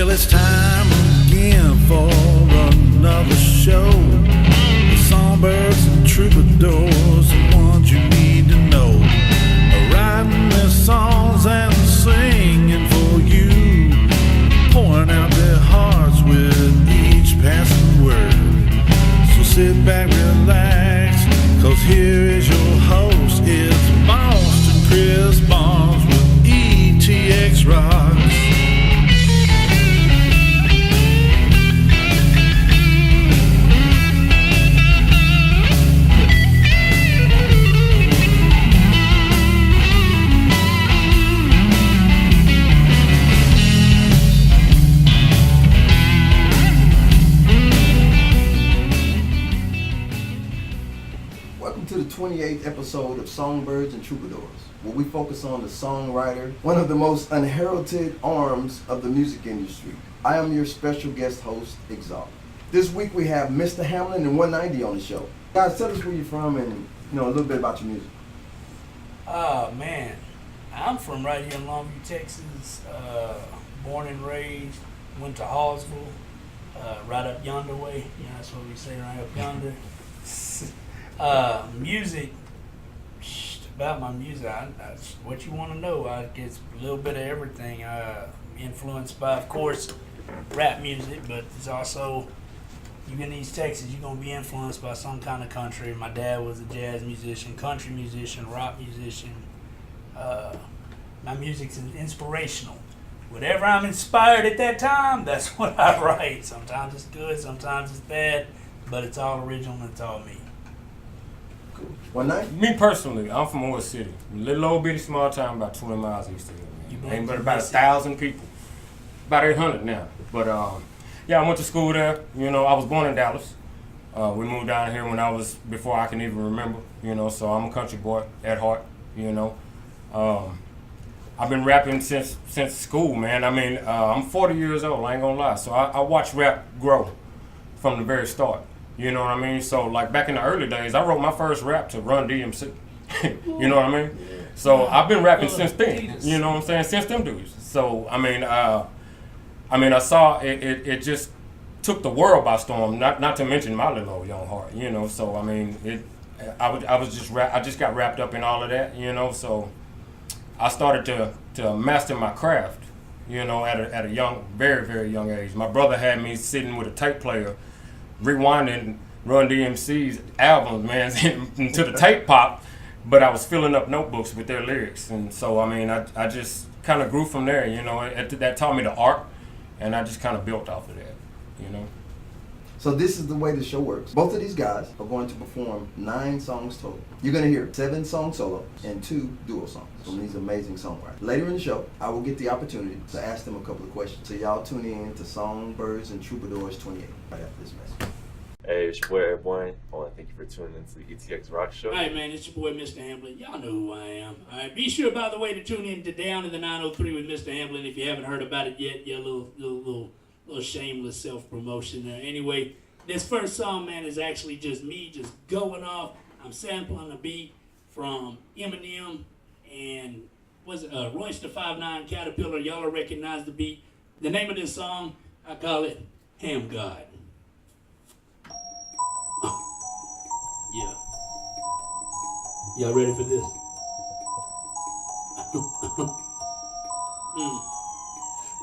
Well, it's time again for another show. The Songbirds and Troubadours, the ones you need to know, are writing their songs and singing for you, pouring out their hearts with each passing word. So sit back, relax, cause here is your host. It's Boston Chris Barnes with ETX ROCKS. To the 28th episode of Songbirds and Troubadours, where we focus on the songwriter, one of the most unheralded arms of the music industry. I am your special guest host, Exalt. This week we have Myzta Hamblen and one90 on the show. Guys, tell us where you're from and a little bit about your music. Man, I'm from right here in Longview, Texas. Born and raised, went to Hallsville, right up yonder way. That's what we say, right up yonder. Music, about my music, what you want to know, I guess a little bit of everything. Influenced by, of course, rap music, but it's also, you in East Texas, you're going to be influenced by some kind of country. My dad was a jazz musician, country musician, rock musician. My music's inspirational. Whatever I'm inspired at that time, that's what I write. Sometimes it's good, sometimes it's bad, but it's all original and it's all me. One90? Me personally, I'm from Oil City, little old bitty small town about 20 miles east of here. Ain't but about 1,000 people, about 800 now. But yeah, I went to school there. I was born in Dallas. We moved down here before I can even remember. So I'm a country boy at heart. I've been rapping since school, man. I mean, I'm 40 years old. I ain't gonna lie. So I watched rap grow from the very start. You know what I mean? So, like, back in the early days, I wrote my first rap to Run DMC. You know what I mean? Yeah. So, I've been rapping since then. You know what I'm saying? Since them dudes. So, I saw it just took the world by storm, not to mention my little old young heart, So, I just got wrapped up in all of that, So, I started to master my craft, at a young, very, very young age. My brother had me sitting with a tape player, rewinding Run DMC's albums, man, until the tape popped, but I was filling up notebooks with their lyrics. And so, I just kind of grew from there, that taught me the art, and I just kind of built off of that, So this is the way the show works. Both of these guys are going to perform 9 songs total. You're going to hear 7 song solos and 2 duo songs from these amazing songwriters. Later in the show, I will get the opportunity to ask them a couple of questions. So y'all tune in to Songbirds and Troubadours 28 right after this message. Hey, it's your boy everyone. I want to thank you for tuning into the ETX ROCKS Show. All right, man, it's your boy Myzta Hamblen. Y'all know who I am. All right, be sure, by the way, to tune in to Down in the 903 with Myzta Hamblen. If you haven't heard about it yet, you're a little shameless self-promotion there. Anyway, this first song, man, is actually just me just going off. I'm sampling a beat from Eminem and Royce the 5'9" Caterpillar. Y'all will recognize the beat. The name of this song, I call it Ham God. Yeah. Y'all ready for this?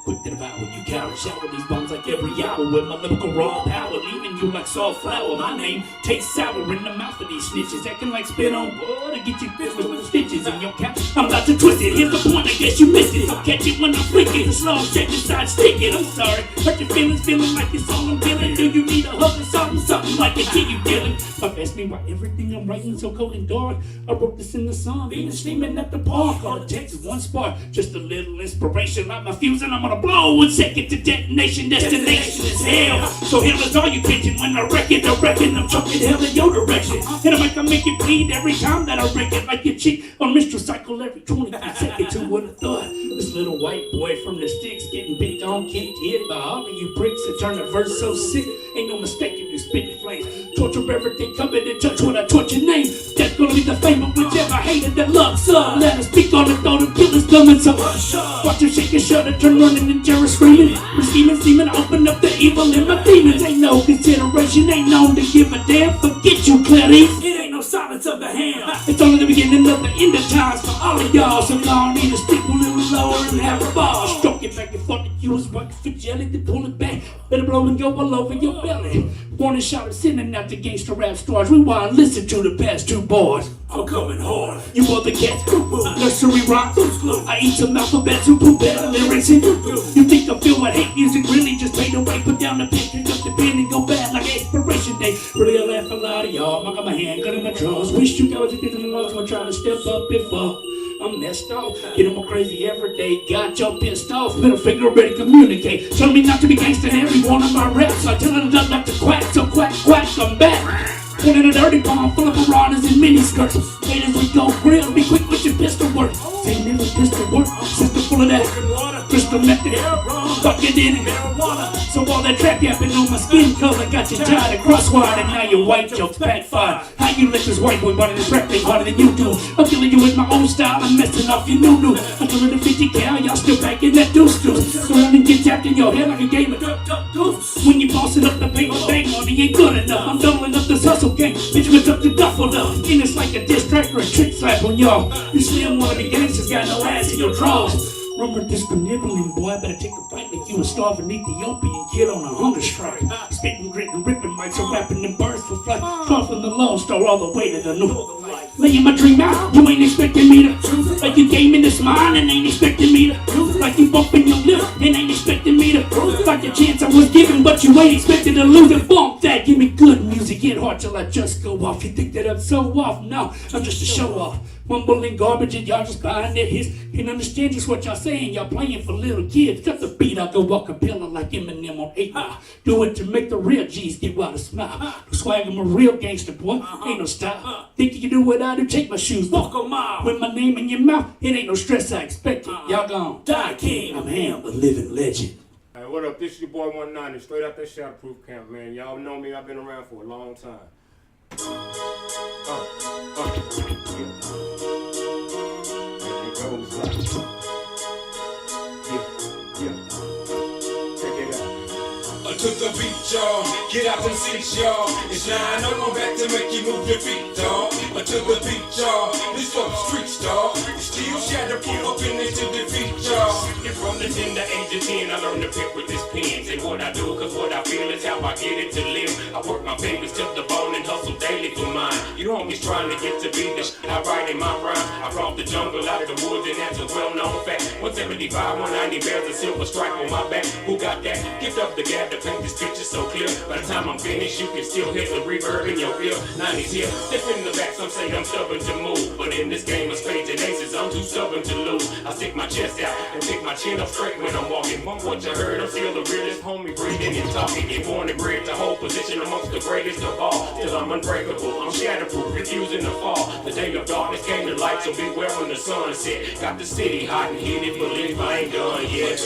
Quick to devour, you coward, shower these bombs like every hour with my lyrical raw power, leaving you like soft flour. My name tastes sour in the mouth of these snitches, acting like spit on blood to get you filled with stitches in your cap. I'm about to twist it, here's the point, I guess you missed it. I'll catch it when I flick it, slow check inside, stick it. I'm sorry, hurt your feelings, feeling like it's all I'm feeling. Do you need a hug or something like it? Till you dealing? Ask me why everything I'm writing so cold and dark. I wrote this in the song, even steaming at the park. All it takes is one spark, just a little inspiration. Light my fuse and I'm gonna blow 1 second to detonation. Destination is hell, so hell is all you catching. When I wreck it, I'm chucking hell in your direction. And I make it bleed every time that I wreck it, like your cheek on menstrual cycle every 23 seconds. Who would have thought this little white boy from the sticks getting picked on, kicked, hit by all of you pricks and turn the verse so sick. Ain't no mistaking you spitting flames. Torture everything coming in touch when I torture name. That's gonna be the fame of whichever never hated the looks of. Let us speak on the thought of killers coming, so watch her shake your shirt and turn running and terror screaming. We're scheming, seeming to open up the evil in my demons. Ain't no consideration, ain't known to give a damn. Forget you, Clarice. It ain't no silence of the hand. It's only the beginning of the end of times for all of y'all. So y'all need to speak a little lower and have a ball. Stroke it back and forth that you was working for jelly. Then pull it back, let it blow and go all over your belly. Warning shot of sending out the gangster rap stars. Rewind, listen to the past two bars. I'm coming hard. You other cats, nursery rhymes. I eat some alphabets who put better lyrics in. You think I feel what hate music really just fade away? Put down the pen, pick up the pen and go bad like expiration day. Really I laugh a lot of y'all. I got my hand, got in my drawers. Wish you guys would get in the lungs. I'm trying to step up before I'm messed off. Get more crazy every day. Got y'all pissed off. Middle finger ready to communicate. Show me not to be gangster in every one of my raps. I tell it not to quack, so quack, quack, I'm back. Put in a dirty palm full of piranhas and mini skirts. Wait as we go grill, be quick with your pistol work. Say never pistol work, system full of that crystal method. Fuck it in it. So all that trap yapping on my skin color got you tired of crosswire, and now your white jokes backfire. How you let this white boy body this rap thing harder than you do? I'm killing you with my own style, I'm messing off your new. I'm killing the 50 cal, y'all still back in that deuce. So let me get tapped in your head like a game of goose. When you bossing up the paper, bang money ain't good enough. I'm doubling up this hustle game, bitch with up the duffel up. And it's like a diss track or a trick slap on y'all. You slim wanna be gangsters, got no ass in your drawers. Rumor this benibbling boy, better take a bite like you a starving Ethiopian kid on a hunger strike. Spitting, gritting, ripping mics, so rapping and birds for flight. Far from the Lone Star all the way to the new. Laying my dream out, you ain't expecting me to. Like you gave me this mind and ain't expecting me to. Like you bumping your lip and ain't expecting me to. Like the chance I was given, but you ain't expected to lose it. Bump that, give me good music, get hard till I just go off. You think that I'm so off? No, I'm just a show off. Mumbling garbage and y'all just buying their hits. Can't understand just what y'all saying, y'all playing for little kids. Cut the beat, I'll go walk a pillar like Eminem on 8 Mile. Do it to make the real G's get wild and smile. No swag, I'm a real gangster boy, ain't no style. Think you can do what I do, take my shoes, walk a mile. With my name in your mouth, it ain't no stress I expected. Y'all gon' die king, I'm Ham, a living legend. Hey, what up? This is your boy 190, straight out that Shotproof camp, man. Y'all know me, I've been around for a long time. To the beat, y'all. Get out them seats, y'all. It's 9 I'm back to make you move your feet, dawg. To the beat, y'all. This for the streets, dawg. Still shatterproof up in it to defeat, y'all. And from the tender age of 10, I learned to pick with this pen. Say what I do, cause what I feel is how I get it to live. I work my fingers to the bone and hustle daily for mine. You homies trying to get to be the I write in my rhyme. I brought the jungle out of the woods, and that's a well-known fact. 175, 190 bears a silver stripe on my back. Who got that? Gift up the gab to paint this picture so clear. By the time I'm finished, you can still hear the reverb in your ear. 90s here, step in the back, some say I'm stubborn to move. But in this game of spades and aces, I'm too stubborn to lose. I stick my chest out and pick my chin up straight when I'm walking. From what you heard, I'm still the realest homie, breathing and talking. Get born and bred to hold position amongst the greatest of all. Till I'm unbreakable, I'm shatterproof, refusing to fall. The day of darkness came to light, so beware when the sun set. Got the city hot and heated, believe I ain't done yet.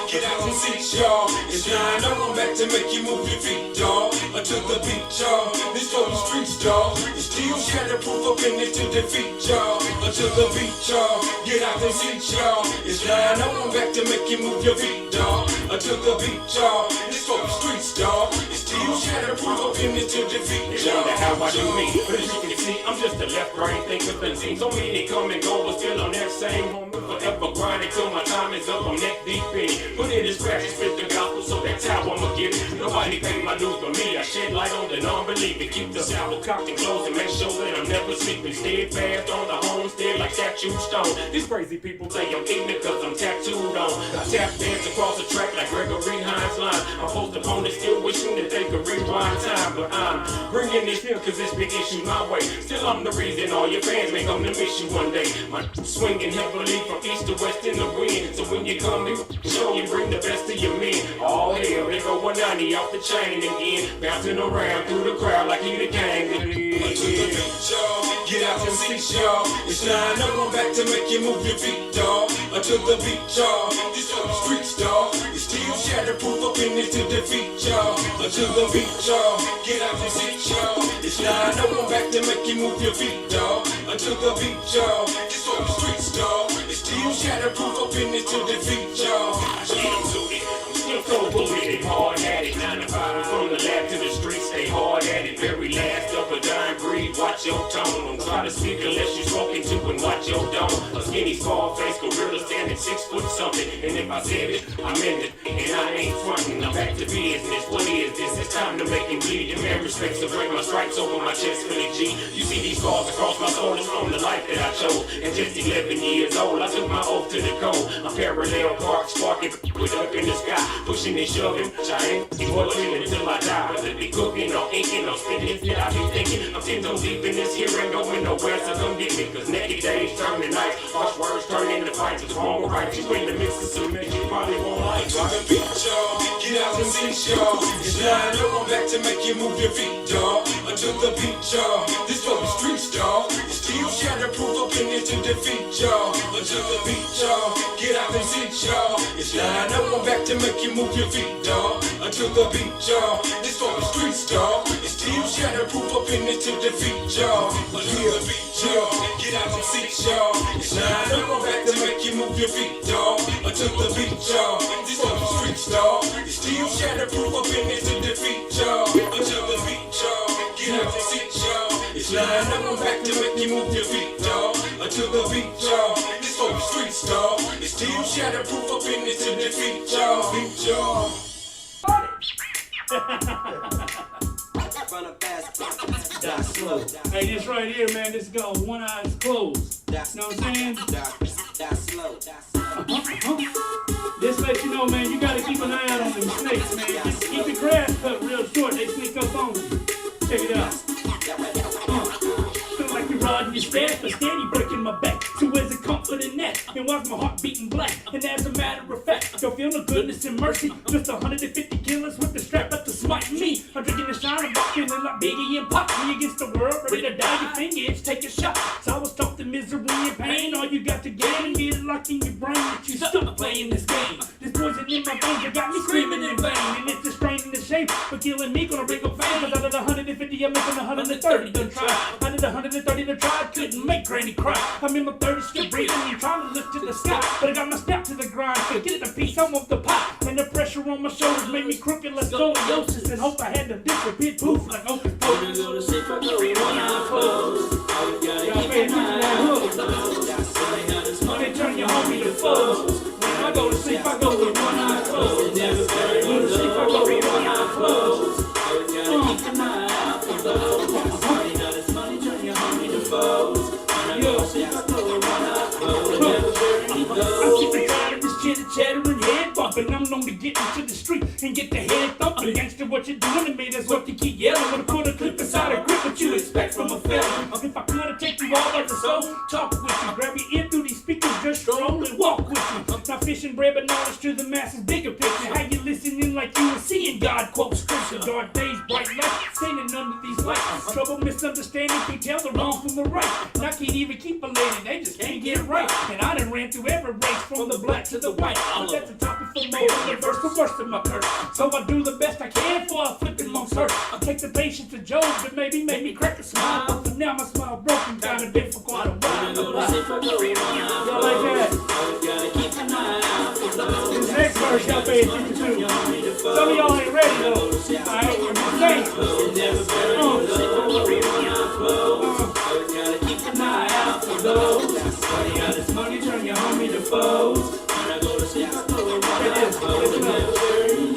Get out them seats, y'all. It's 9 I'm back to make you move your feet, dawg. To the beat, y'all. This for the streets, dawg. It's still shatterproof up in it to defeat, y'all. To the beat, y'all. Get out them seats, y'all. It's 9 I'm back to make you move your feet, dawg. To the beat, y'all. This for the streets, dawg. It's still shatterproof up in it to defeat, y'all. Wonder how I do me, but as you can see, I'm just a left brain thinker. Been seen so many come and go, but still on that same homie. Forever grinding till my time is up. I'm neck deep in it. Put in this scratch and spit the gospel, so that's how I'ma get it. Nobody paid my dues but me. I shed light on the non-believer. Keep the shower cocked and closed and make sure that I'm never sleeping. Steadfast on the homestead like statue stone. These crazy people say I'm ignorant cause I'm tattooed on. I tap dance across the track like Gregory Hines' line. I'm post opponents still wishing that they could rewind time. But I'm bringing this here cause it's been issued my way. Still I'm the reason all your fans may come to miss you one day. My swinging heavily from east to west in the wind. So when you come to show, you bring the best of your men. All hell, they go 190 off the chain again. Bouncing around through the crowd like he the king. To the beat, y'all. Get out them seats, y'all. It's 9 I'm back to make you move your feet, dawg. To the beat, y'all. This for the streets, dawg. It's still shatterproof up in it to defeat, y'all. To the beat, y'all. Get out them seats, y'all. It's 9 I'm back back to make you move your feet, dog. Until the beat, y'all. This on the streets, dog. It's still shatterproof up in it to defeat, y'all. Still cold with it, hard at it, 9 to 5. From the lab to the street, stay hard at it. Very last of a dying breed, watch your tone. Don't try to speak unless you're smoking to and watch your dome. A skinny, small face gorilla standing 6 foot something. And if I said it, I meant it. And I ain't frontin', I'm back to business. What is this? It's time to make him bleed. In many respects, to break my stripes over my chest for the G. You see these scars across my soul, it's from the life that I chose. At just 11 years old, I took my oath to the code. I'm parallel park, sparking, put up in the sky. Pushing and shoving, trying, boiling until I die. Whether they cooking or inking or spinning, shit I be thinking. I'm 10 toes deep in this here, ain't going nowhere, so come get me. Cause naked days turn to nights, harsh words turn into fights. What's wrong or right, you bring the mix of cement, you probably won't like. To the beat, y'all. Get out the seat, y'all. It's lined up, I'm back to make you move your feet, dog. Until the beat, y'all. This for the streets, dog. It's still shatterproof up in it to defeat, y'all. Until the beat, y'all. Get out the seat, y'all. It's lined up, I'm back to make you move your feet, dog. Until the beat, y'all. This for the streets, dog. It's still shatterproof up in it to defeat, y'all. Until the beat, y'all. Get out the seat, y'all. It's lined up, I'm back to make you move your feet, dog. Until the beat, y'all. This for the streets, dog. It's still shatterproof up in it to defeat, y'all. Until the beat, y'all. Get out the seat, y'all. It's lined up, I'm back to make you move your feet, dog. Until the beat, y'all. This for the streets, dog. It's still shatterproof up in it to defeat, y'all. Beat, y'all. Die slow. Hey, this right here, man, this go one eye's closed. You know what I'm saying? Die slow. This lets you know, man, you gotta keep an eye out on them snakes, man. Just keep your grass cut real short, they sneak up on you. Check it out. Feel like you're riding your staff, but steady breaking my back. So where's the comfort in that? And why's my heart beating black? And as a matter of fact, don't feel no goodness and mercy. Just 150 killers with the strap up to smite me. I'm drinking the shine, I'm feeling like Biggie and Pop. Me against the world, ready to die, your finger itch, take a shot. So I was taught the misery and pain. All you got to gain is locked in your brain that you stop playing this game. This poison in my veins, you got me screaming in vain. And it's the strain and the shame for killing me, gonna bring up fame. Cause out of the 150, I'm making 130 done try. Out of the 130 done try, couldn't make Granny cry. I'm in my 30s still breathing and trying to look to the sky. But I got my step to the grind, so get it a piece, I want the pie. And the pressure on my shoulders made me crooked like scoliosis. And hope I had to disappear poof like Hocus Pocus. Go to sleep, I go with one eye closed. Always gotta keep an eye closed. Money turn your homie to foes. When I go to sleep, I go with one eye closed. Never go to sleep, I go with one eye closed. Always gotta keep an eye out for those. Money, now this money turn your homie to foes. When I go to sleep, I go with one eye closed. Never bury those. I'm sick and tired of this chitter chattering, head bumping. I'm known to get into the street and get the head thumping. Gangsta, what you doing to me? That's what you keep yelling. Wanna put a clip inside a grip, what you expect from a felon? If I coulda take you all as a soul, talk with you, grab your ear through these speakers, just stroll and walk with you. Not fishing bread, but knowledge to the masses, bigger picture. How you listening like you were seeing God quote scripture? Dark days, bright light, standing under these lights. Trouble misunderstanding, can't tell the wrong from the right. And I can't even keep a lady, they just can't get it right. And I done ran through every race from the black to the white. But that's a topic for more than the verse for worse than my curse. So I do the best I can for a flipping long search. I take the patience to Job that maybe made me crack a smile. But for now my smile broken, kinda been for quite a while. Y'all like that? This next verse y'all pay attention to. Some of y'all ain't ready though. Alright, I'm just saying. Keep an eye out for those. Money out this money, turn your homie to foes. When I go to sleep, I go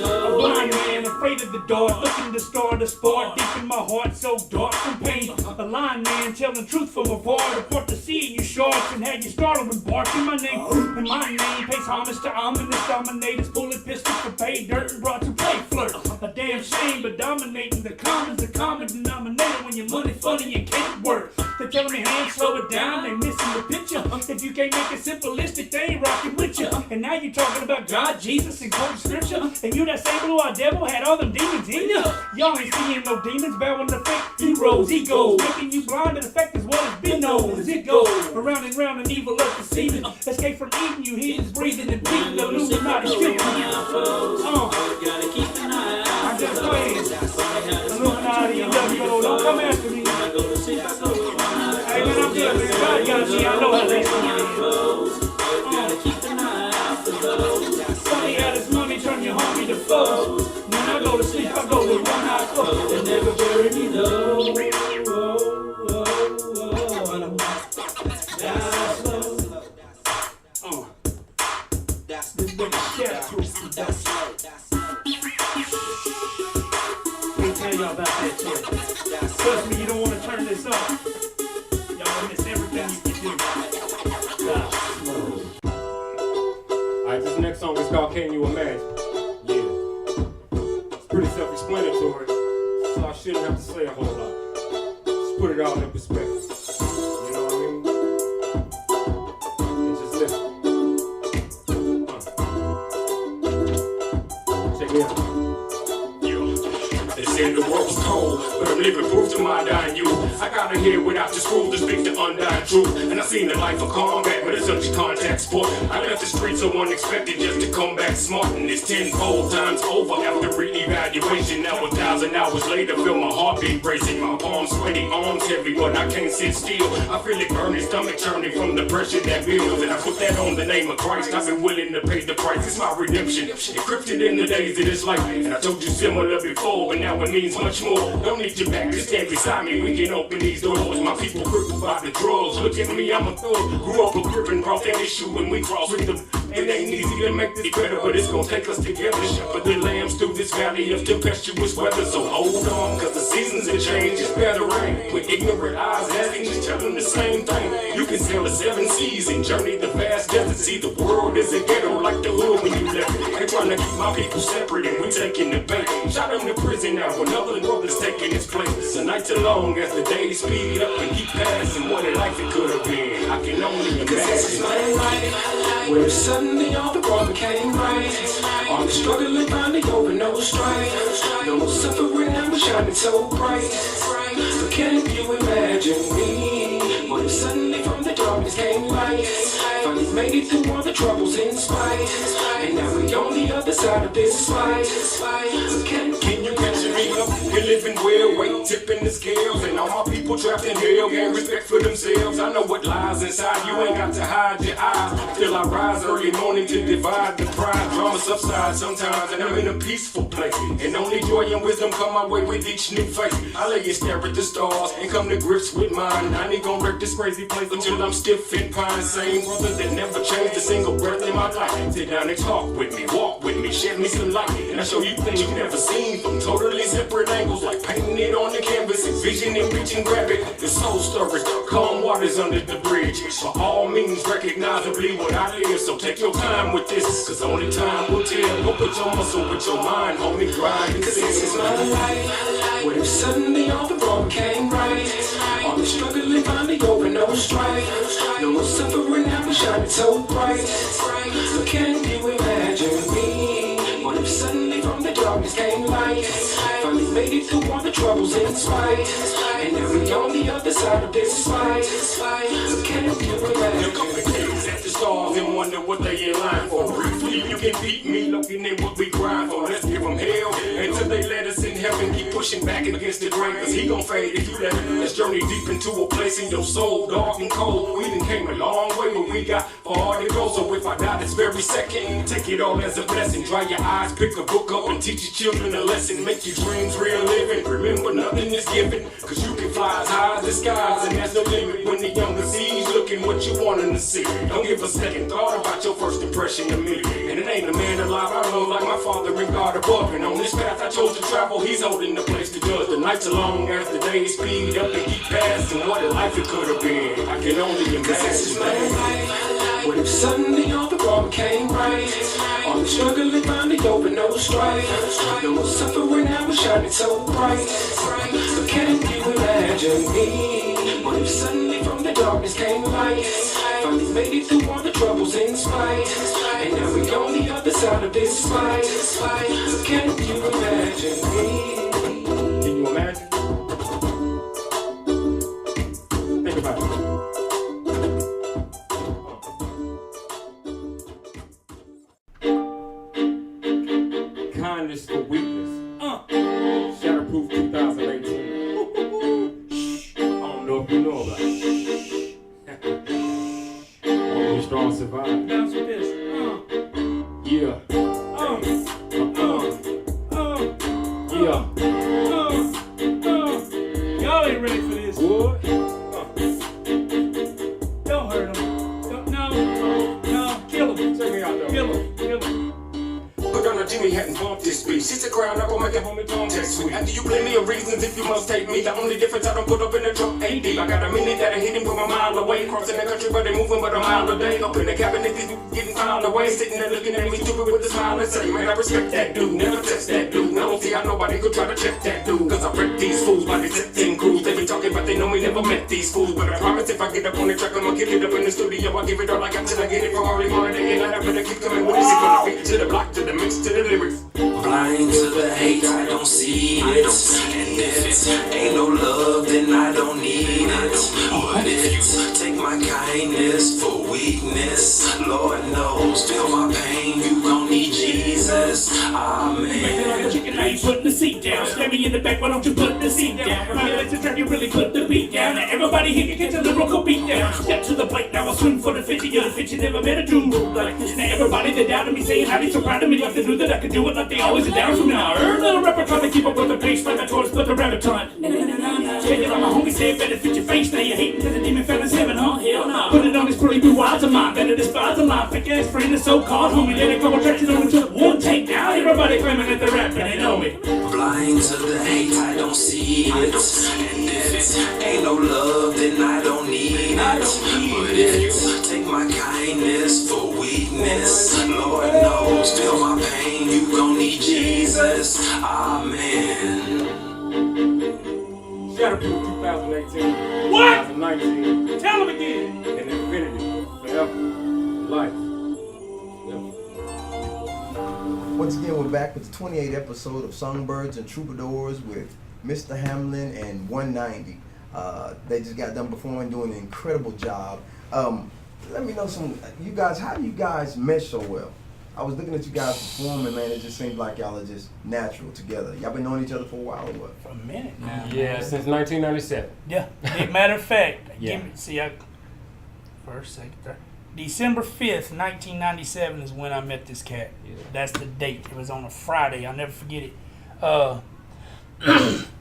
a blind man, afraid of the dark, looking to start a spark deep in my heart, so dark from pain. A blind man telling truth from afar, report to seeing you sharks and had you startled when barking my name. And my name pays homage to ominous dominators, pulling pistols for pay dirt and brought to play flirt. A damn shame, but dominating the commons, the common denominator when your money funny and can't work. They're telling me, hey, slow it down, they missing the picture. If you can't make it simplistic, they ain't rocking with you. And now you talking about God, Jesus, and quoting scripture. And you that same blue-eyed devil had all them demons in you. Y'all ain't seeing no demons, bowing to fake heroes, egos. Making you blind, and the fact is what has been known as it goes. Around and round an evil earth deceiving. Escape from Eden, you hear breathing and beating. The Illuminati stripping. Gotta keep an eye out. I'm just playing. Illuminati, don't come after me. Hey, man, I'm good, man. God got me. I know how they Funny how this money turn your homie to foes. When I go to sleep, I go with one eye closed. They never bury me low. About that too. Trust me, you don't want to turn this off. Y'all miss everything you can do. Alright, this next song is called Can You Imagine? Yeah. It's pretty self-explanatory, so I shouldn't have to say a whole lot. Just put it all in perspective. You know what I mean? And just listen. Check it out. They said the world's cold, but I'm living proof to my dying youth. I got a head without the screw to speak the undying truth. And I seen the life of combat, but it's such a contact sport. I left the streets so unexpected just to come back smart. And it's tenfold times over after re-evaluation. Now 1,000 hours later, feel my heartbeat racing. My palms sweaty, arms heavy, but I can't sit still. I feel it burning, stomach churning from the pressure that builds. And I put that on the name of Christ. I've been willing to pay the price. It's my redemption, encrypted in the days of this life. And I told you similar before, but now it means much more. Don't need your back, just stand beside me. We can open these doors. My people crippled by the drugs. Look at me, I'm a thug. Grew up a gripping, brought that issue when we crossed with them. It ain't easy to make this better, but it's gonna take us together. Shepherd the lambs through this valley of tempestuous weather. So hold on, cause the seasons have changed. It's better rain. With ignorant eyes asking, just tell them the same thing. You can sail the 7 seas and journey the vast desert. See, the world is a ghetto like the hood when you left it. They trying to keep my people separate and we taking the bait. Shot them to prison now, another brother's taking its place. The nights are long as the days speed up and keep passing. What a life it could have been, I can only imagine. This is my life, where suddenly all the wrong became right. All the struggling finally over, no strife. No more suffering, I was shining so bright. So can you imagine me? What if suddenly from the darkness came light? Finally made it through all the troubles in spite. And now we on the other side of this fight. So can you picture me up here living well, weight tipping the scales, and all my people trapped in hell, gain respect for themselves. I know what lies inside, you ain't got to hide your eyes. Till I rise early morning to divide the pride. Drama subsides sometimes, and I'm in a peaceful place. And only joy and wisdom come my way with each new face. I lay and stare at the stars and come to grips with mine. I ain't gonna wreck this crazy place until I'm stiff and pine. Same brother that never changed a single breath in my life. Sit down and talk with me, walk with me, shed me some light, and I show you things you've never seen from totally separate angles, like painting it on the canvas, envision and reach and grab it. The soul stirrers, calm waters under the bridge. By all means, recognizably what I live. So take your time with this, cause only time will tell. Go put your muscle with your mind, homie, grind and cause this is my life, where suddenly all the wrong came right. All the struggling finally over, no strife. No more suffering, I was shining so bright. So can you imagine me? What if suddenly from the darkness came light? Finally made it through all the troubles in spite. And now we on the other side of this fight. So can you imagine? At the stars and wonder what they in line for. Briefly, you can beat me looking at what we grind for. Let's give them hell until they let us in heaven. Keep pushing back against the grain, cause he gon' fade if you let him. Let's journey deep into a place in your soul, dark and cold. We done came a long way, but we got far to go. So if I die this very second, take it all as a blessing. Dry your eyes, pick a book up and teach your children a lesson. Make your dreams real living. Remember, nothing is given, cause you can fly as high as the skies, and there's no limit when the younger sees looking what you want them to see. Don't give a second thought about your first impression of me. And it ain't a man alive I love like my Father and God above. And on this path I chose to travel, he's holding the place to judge. The nights are long as the days speed up and keep passing. What a life it could have been, I can only imagine. This is my life, what if suddenly all the wrong came right? All the struggling finally over, no strife. No more suffering, I was shining so bright. So can you imagine me? What if suddenly from the darkness came light? Finally made it through all the troubles in spite. And now we on the other side of this fight. So can you imagine me? Can you imagine? Think about it. Kindness for weakness. Shatterproof 2018. I don't know out there. Put on a Jimmy hat and bump this beat. She's a crown up, I'll make a homie tongue test sweet. After you plenty of reasons if you must take me. The only difference I don't put up in the truck AD. I got a minute that I hit him from a mile away. Crossing the country but they moving but a mile a day. Up in the cabinet, these dudes getting filed away. Sitting there looking at me stupid with a smile and say, man, I respect that dude. Never test that dude. Now don't see how nobody could try to check that dude. Cause I wreck these fools by these 10 crews. They be talking but they know me never met these fools. But I promise if I get up on the track, I'ma kill it up in the studio. I give it all I got till I get it from early morning. And I better keep coming with this. From the beat to the block to the mix to the lyrics. Blind to the hate, I don't see it. And if it ain't no love, then I don't need it. But if you take my kindness for weakness, Lord knows, feel my pain, you gon' need Jesus. Amen. Chicken, I ain't putting the seat down. Stab me in the back, why don't you put the seat down? My legs are track, you really put the beat down. Now everybody here can get a lyrical beat down. Step to the plate, now I'll swing for the 50. You're the 50, never met a dude like this. Now everybody that doubted me, saying how they so proud of me, like they knew that I could do it, like they always are down from now. Little rapper trying to keep up with the pace, like I told us, but the rabbit time. Yeah, you like my homie said, better fit your face. Now you're hating cause the demon fella's heaven, huh? Hell nah. Put it on these pretty blue eyes of mine, better despise a lie. Fake ass friend, the so-called homie. Then a couple tracks and only took one take down. Everybody claiming that they're rapping, they know me. Blind to the hate, I don't see it. And if it ain't no love, then I don't need it. But if you take my kindness for weakness, Lord knows, feel my pain, you gon' need Jesus. Amen. Shadow Proof 2018. What? 2019. Tell them again. And Infinity. Forever. Life. Once again, we're back with the 28th episode of Songbirds and Troubadours with Myzta Hamblen and 190. They just got done performing, doing an incredible job. Let me know you guys, how do you guys mesh so well? I was looking at you guys performing, man, it just seems like y'all are just natural together. Y'all been knowing each other for a while or what? For a minute now. Yeah, man. since 1997. Yeah. Matter of fact, Yeah. First, second, third. December 5th, 1997 is when I met this cat. Yeah. That's the date. It was on a Friday. I'll never forget it. I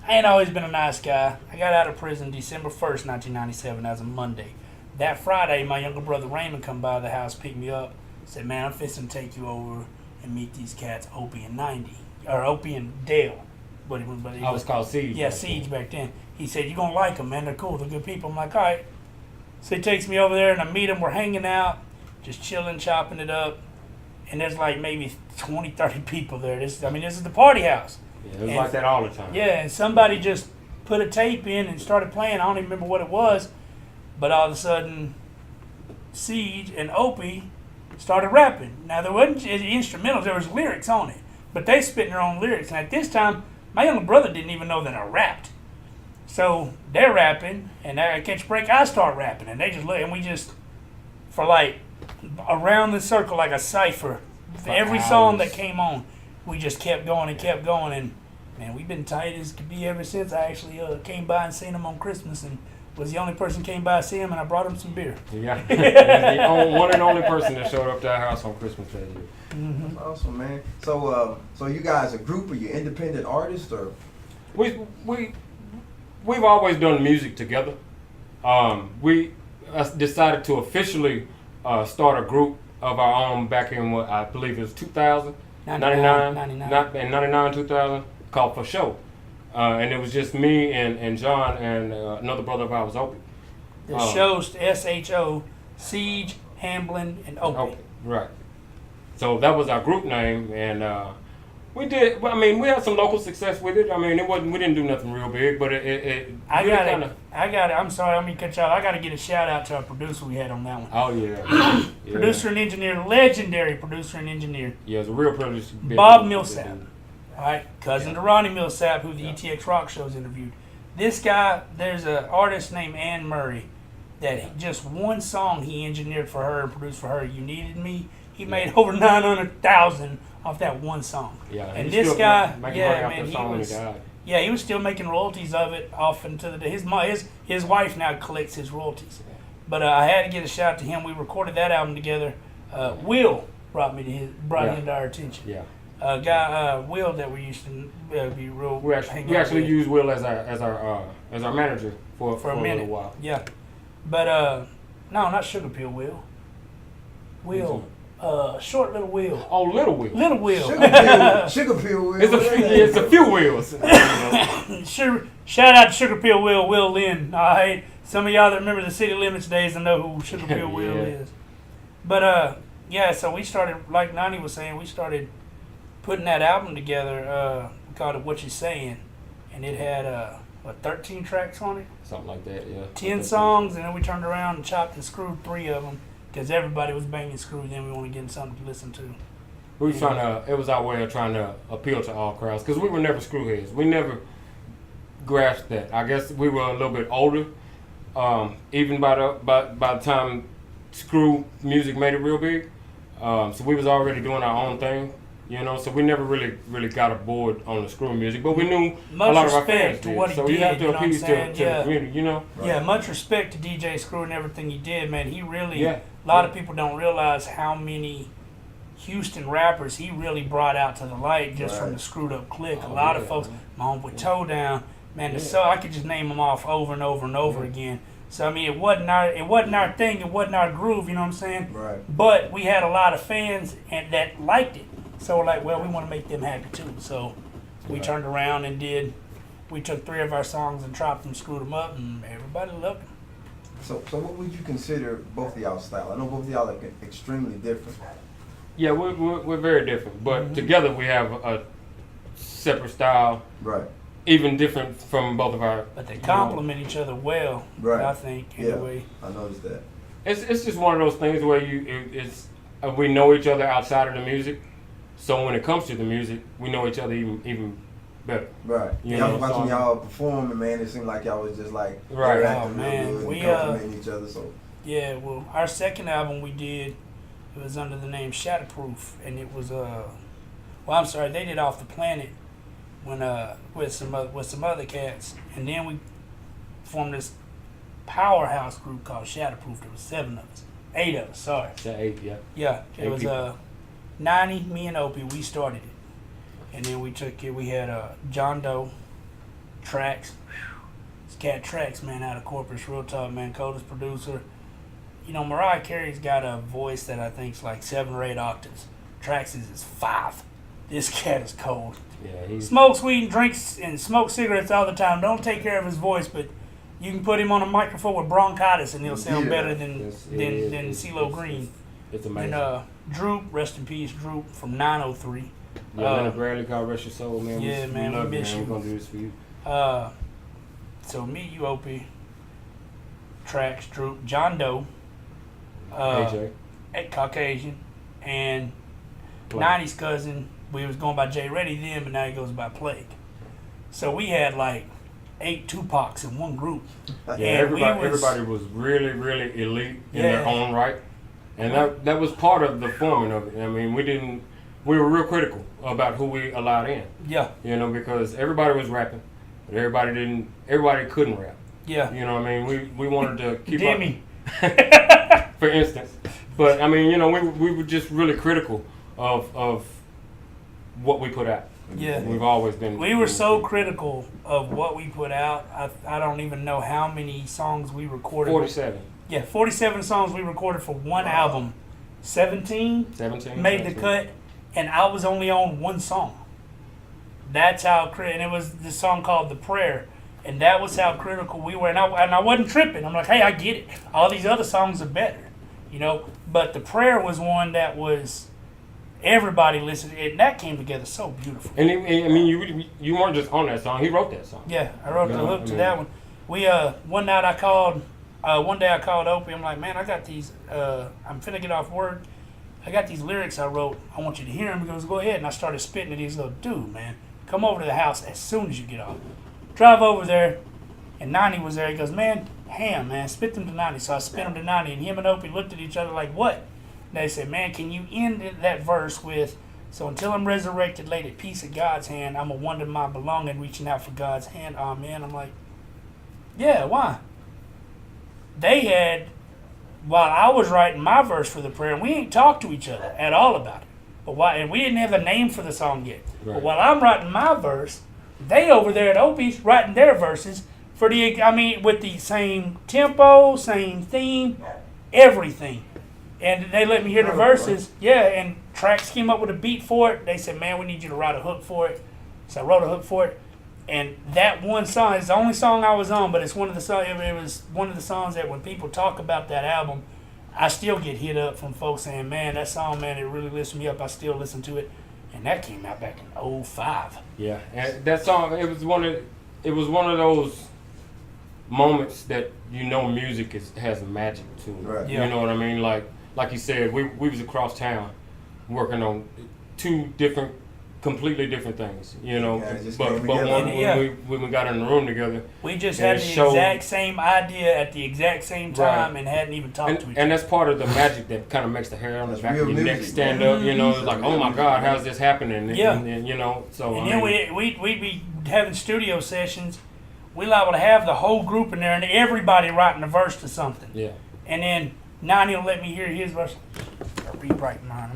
ain't always been a nice guy. I got out of prison December 1st, 1997. That was a Monday. That Friday, my younger brother Raymond come by the house, picked me up, said, man, I'm fixing to take you over and meet these cats, Opie and 90. Or Opie and Dale. But it was called Siege. Yeah, Siege back then. He said, you're going to like them, man. They're cool. They're good people. I'm like, all right. So he takes me over there and I meet him. We're hanging out, just chilling, chopping it up. And there's like maybe 20, 30 people there. This is the party house. Yeah, it was like that all the time. Yeah, and somebody just put a tape in and started playing. I don't even remember what it was. But all of a sudden, Siege and Opie started rapping. Now, there wasn't instrumentals. There was lyrics on it. But they spitting their own lyrics. And at this time, my younger brother didn't even know that I rapped. So they're rapping, and I catch a break, I start rapping. And they just look, and we just, for like, around the circle like a cipher, for every song that came on, we just kept going and kept going. And, man, we've been tight as could be ever since. I actually came by and seen him on Christmas and was the only person came by to see him, and I brought him some beer. Yeah, the one and only person that showed up to our house on Christmas that year. Mm-hmm. That's awesome, man. So, so you guys a group? Are you independent artists or? We've always done music together. We decided to officially start a group of our own back in what I believe it was 2000, 99, 2000, called For Show. And it was just me and John and another brother of ours, Opie. The show's SHO, Siege, Hamblen, and Opie. Right. So that was our group name, and we did. Well, I mean, we had some local success with it. I mean, it wasn't. We didn't do nothing real big, but it I got it. I'm sorry. Let me cut y'all. I got to get a shout out to our producer we had on that one. Oh yeah. Producer and engineer, legendary producer and engineer. Yeah, it's a real privilege. Bob Millsap. All right, cousin to Ronnie Millsap, who the ETX ROCKS Show's interviewed. This guy, there's an artist named Ann Murray that just one song he engineered for her and produced for her. You Needed Me. He made over 900,000 off that one song. Yeah, and this guy, yeah, man, he was still making royalties of it off into the his wife now collects his royalties. But I had to get a shout out to him. We recorded that album together. Will brought him into our attention. Yeah. Will that we used to be real. We actually used Will as our manager for a minute. little while. Yeah, but no, not Sugar Pill Will. Short Little Wheel. Oh, Little Wheel. Little Wheel. Sugar Peel Will. It's a few wheels. Shout out to Sugar Peel Will Lynn. All right. Some of y'all that remember the City Limits days and know who Sugar Peel Will is. But, yeah, so we started, like Nani was saying, we started putting that album together. We called it What You Saying. And it had, 13 tracks on it? Something like that, yeah. 10 songs, and then we turned around and chopped and screwed 3 of them. Because everybody was banging screws, then we want to get something to listen to. We were trying to, it was our way of trying to appeal to all crowds. Because we were never screwheads. We never grasped that. I guess we were a little bit older. Even by the time screw music made it real big. So we was already doing our own thing. You know, so we never really got aboard on the screw music, but we knew much a lot of our fans to did. what he so did, you have to you know appease what I'm to saying? the community, you know. Right. Yeah, much respect to DJ Screw and everything he did, man. He really, a lot of people don't realize how many Houston rappers he really brought out to the light just from the Screwed Up clique. A lot of folks, my homeboy Toe Down, man. So I could just name them off over and over and over again. So I mean, it wasn't our thing, it wasn't our groove, you know what I'm saying? Right. But we had a lot of fans that liked it. So we're like, well, we want to make them happy too. So we turned around and we took 3 of our songs and chopped them, screwed them up, and everybody loved them. So what would you consider both of y'all's style? I know both of y'all are extremely different. Yeah, we're very different, but together we have a separate style. Right. Even different from both of our. But they complement each other well. Right. I think anyway. I noticed that. It's just one of those things where we know each other outside of the music. So when it comes to the music, we know each other even better. Right. You I know, was watching y'all perform, and man, it seemed like y'all was just like right. acting Oh, man. real good We, and complimenting each other. So yeah, well, our second album we did, it was under the name Shatterproof, and it was I'm sorry, they did Off the Planet when with some other cats, and then we formed this powerhouse group called Shatterproof. There was 7 of us, 8 of us. Sorry. Yeah, 8, yeah. Yeah, it 8 was people. 90, me and Opie, we started it. And then we took it, we had John Doe, Trax, this cat Trax, man, out of Corpus, real talk, man, coldest producer. You know, Mariah Carey's got a voice that I think's like 7 or 8 octaves. Trax is 5. This cat is cold. Yeah, he's Smokes weed and drinks and smokes cigarettes all the time. Don't take care of his voice, but you can put him on a microphone with bronchitis and he'll sound better than CeeLo Green. It's amazing. And Droop, rest in peace, Droop from 903. Yeah, Leonard Bradley called Rest Your Soul, man. Yeah, man, we love you, miss man. you. We're gonna do this for you. So me, you, Opie, Trax, Droop, John Doe, AJ, Caucasian, and Plague. 90's cousin. We was going by Jay Reddy then, but now he goes by Plague. So we had like 8 Tupacs in one group. Yeah, And everybody was really elite in their own right, and that was part of the forming of it. I mean, we were real critical about who we allowed in. Yeah. You know, because everybody was rapping, but everybody couldn't rap. Yeah. You know what I mean? We wanted to keep Demi. up, for instance. But I mean, you know, we were just really critical of what we put out. Yeah. We've always been. We were so critical of what we put out. I don't even know how many songs we recorded. 47. Yeah, 47 songs we recorded for one album. 17 made the cut, and I was only on one song. That's how and it was the song called The Prayer, and that was how critical we were. And I wasn't tripping. I'm like, hey, I get it. All these other songs are better, you know. But The Prayer was one that was everybody listened, and that came together so beautiful. And I mean, you weren't just on that song. He wrote that song. Yeah, I wrote the hook to that one. We one day I called Opie. I'm like, man, I got these. I'm finna get off work. I got these lyrics I wrote. I want you to hear them. He goes, go ahead. And I started spitting at these. Dude, man, come over to the house as soon as you get off. Drive over there, and 90 was there. He goes, man, spit them to 90. So I spit them to 90, and him and Opie looked at each other like, what? And they said, man, can you end that verse with, so until I'm resurrected, laid at peace at God's hand, I'm a wonder my belonging, reaching out for God's hand. Amen. I'm like, yeah, why? They had, while I was writing my verse for The Prayer, and we ain't talked to each other at all about it. But why? And we didn't have a name for the song yet. Right. But while I'm writing my verse, they over there at Opie's writing their verses for with the same tempo, same theme, everything. And they let me hear the verses. Yeah, and Tracks came up with a beat for it. They said, man, we need you to write a hook for it. So I wrote a hook for it. And that one song is the only song I was on, but it's one of the songs. It was one of the songs that when people talk about that album, I still get hit up from folks saying, man, that song, man, it really lifts me up. I still listen to it. And that came out back in 2005. Yeah, and that song, it was one of those moments that music has a magic to it. Right. Yeah. You know what I mean? Like you said, we was across town working on two completely different things. Yeah, it just came but together. when we got in the room together, We just and had it the showed- exact same idea at the exact same time Right. and hadn't even talked to each and other. that's part of the magic that kind of makes the hair on the That's back real of your neck music, stand man. up. It's like, oh my God, how's this happening? And, Yeah. and so And I then mean, we'd be having studio sessions. We liable to have the whole group in there and everybody writing a verse to something. yeah. And then 90 will let me hear his verse. I'll rewrite mine.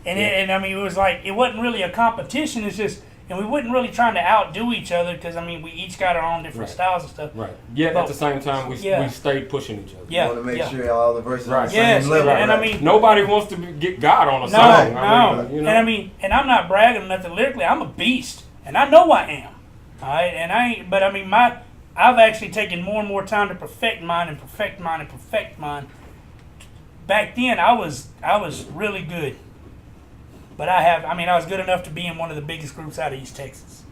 And I mean, it was like, it wasn't really a competition. It's just, and we wasn't really trying to outdo each other because, I mean, we each got our own different Right. styles and stuff. Right. Yet But- at the same time, we stayed pushing each other. Yeah. Want to make yeah. sure all the verses are Right. on the same Yes, level. and I right? mean, Nobody wants to get God on a no, song. no. I mean, And I mean, and I'm not bragging or nothing lyrically. I'm a beast, and I know I am. All right, and I ain't. But I mean, I've actually taken more and more time to perfect mine and perfect mine and perfect mine. Back then, I was really good, but I was good enough to be in one of the biggest groups out of East Texas.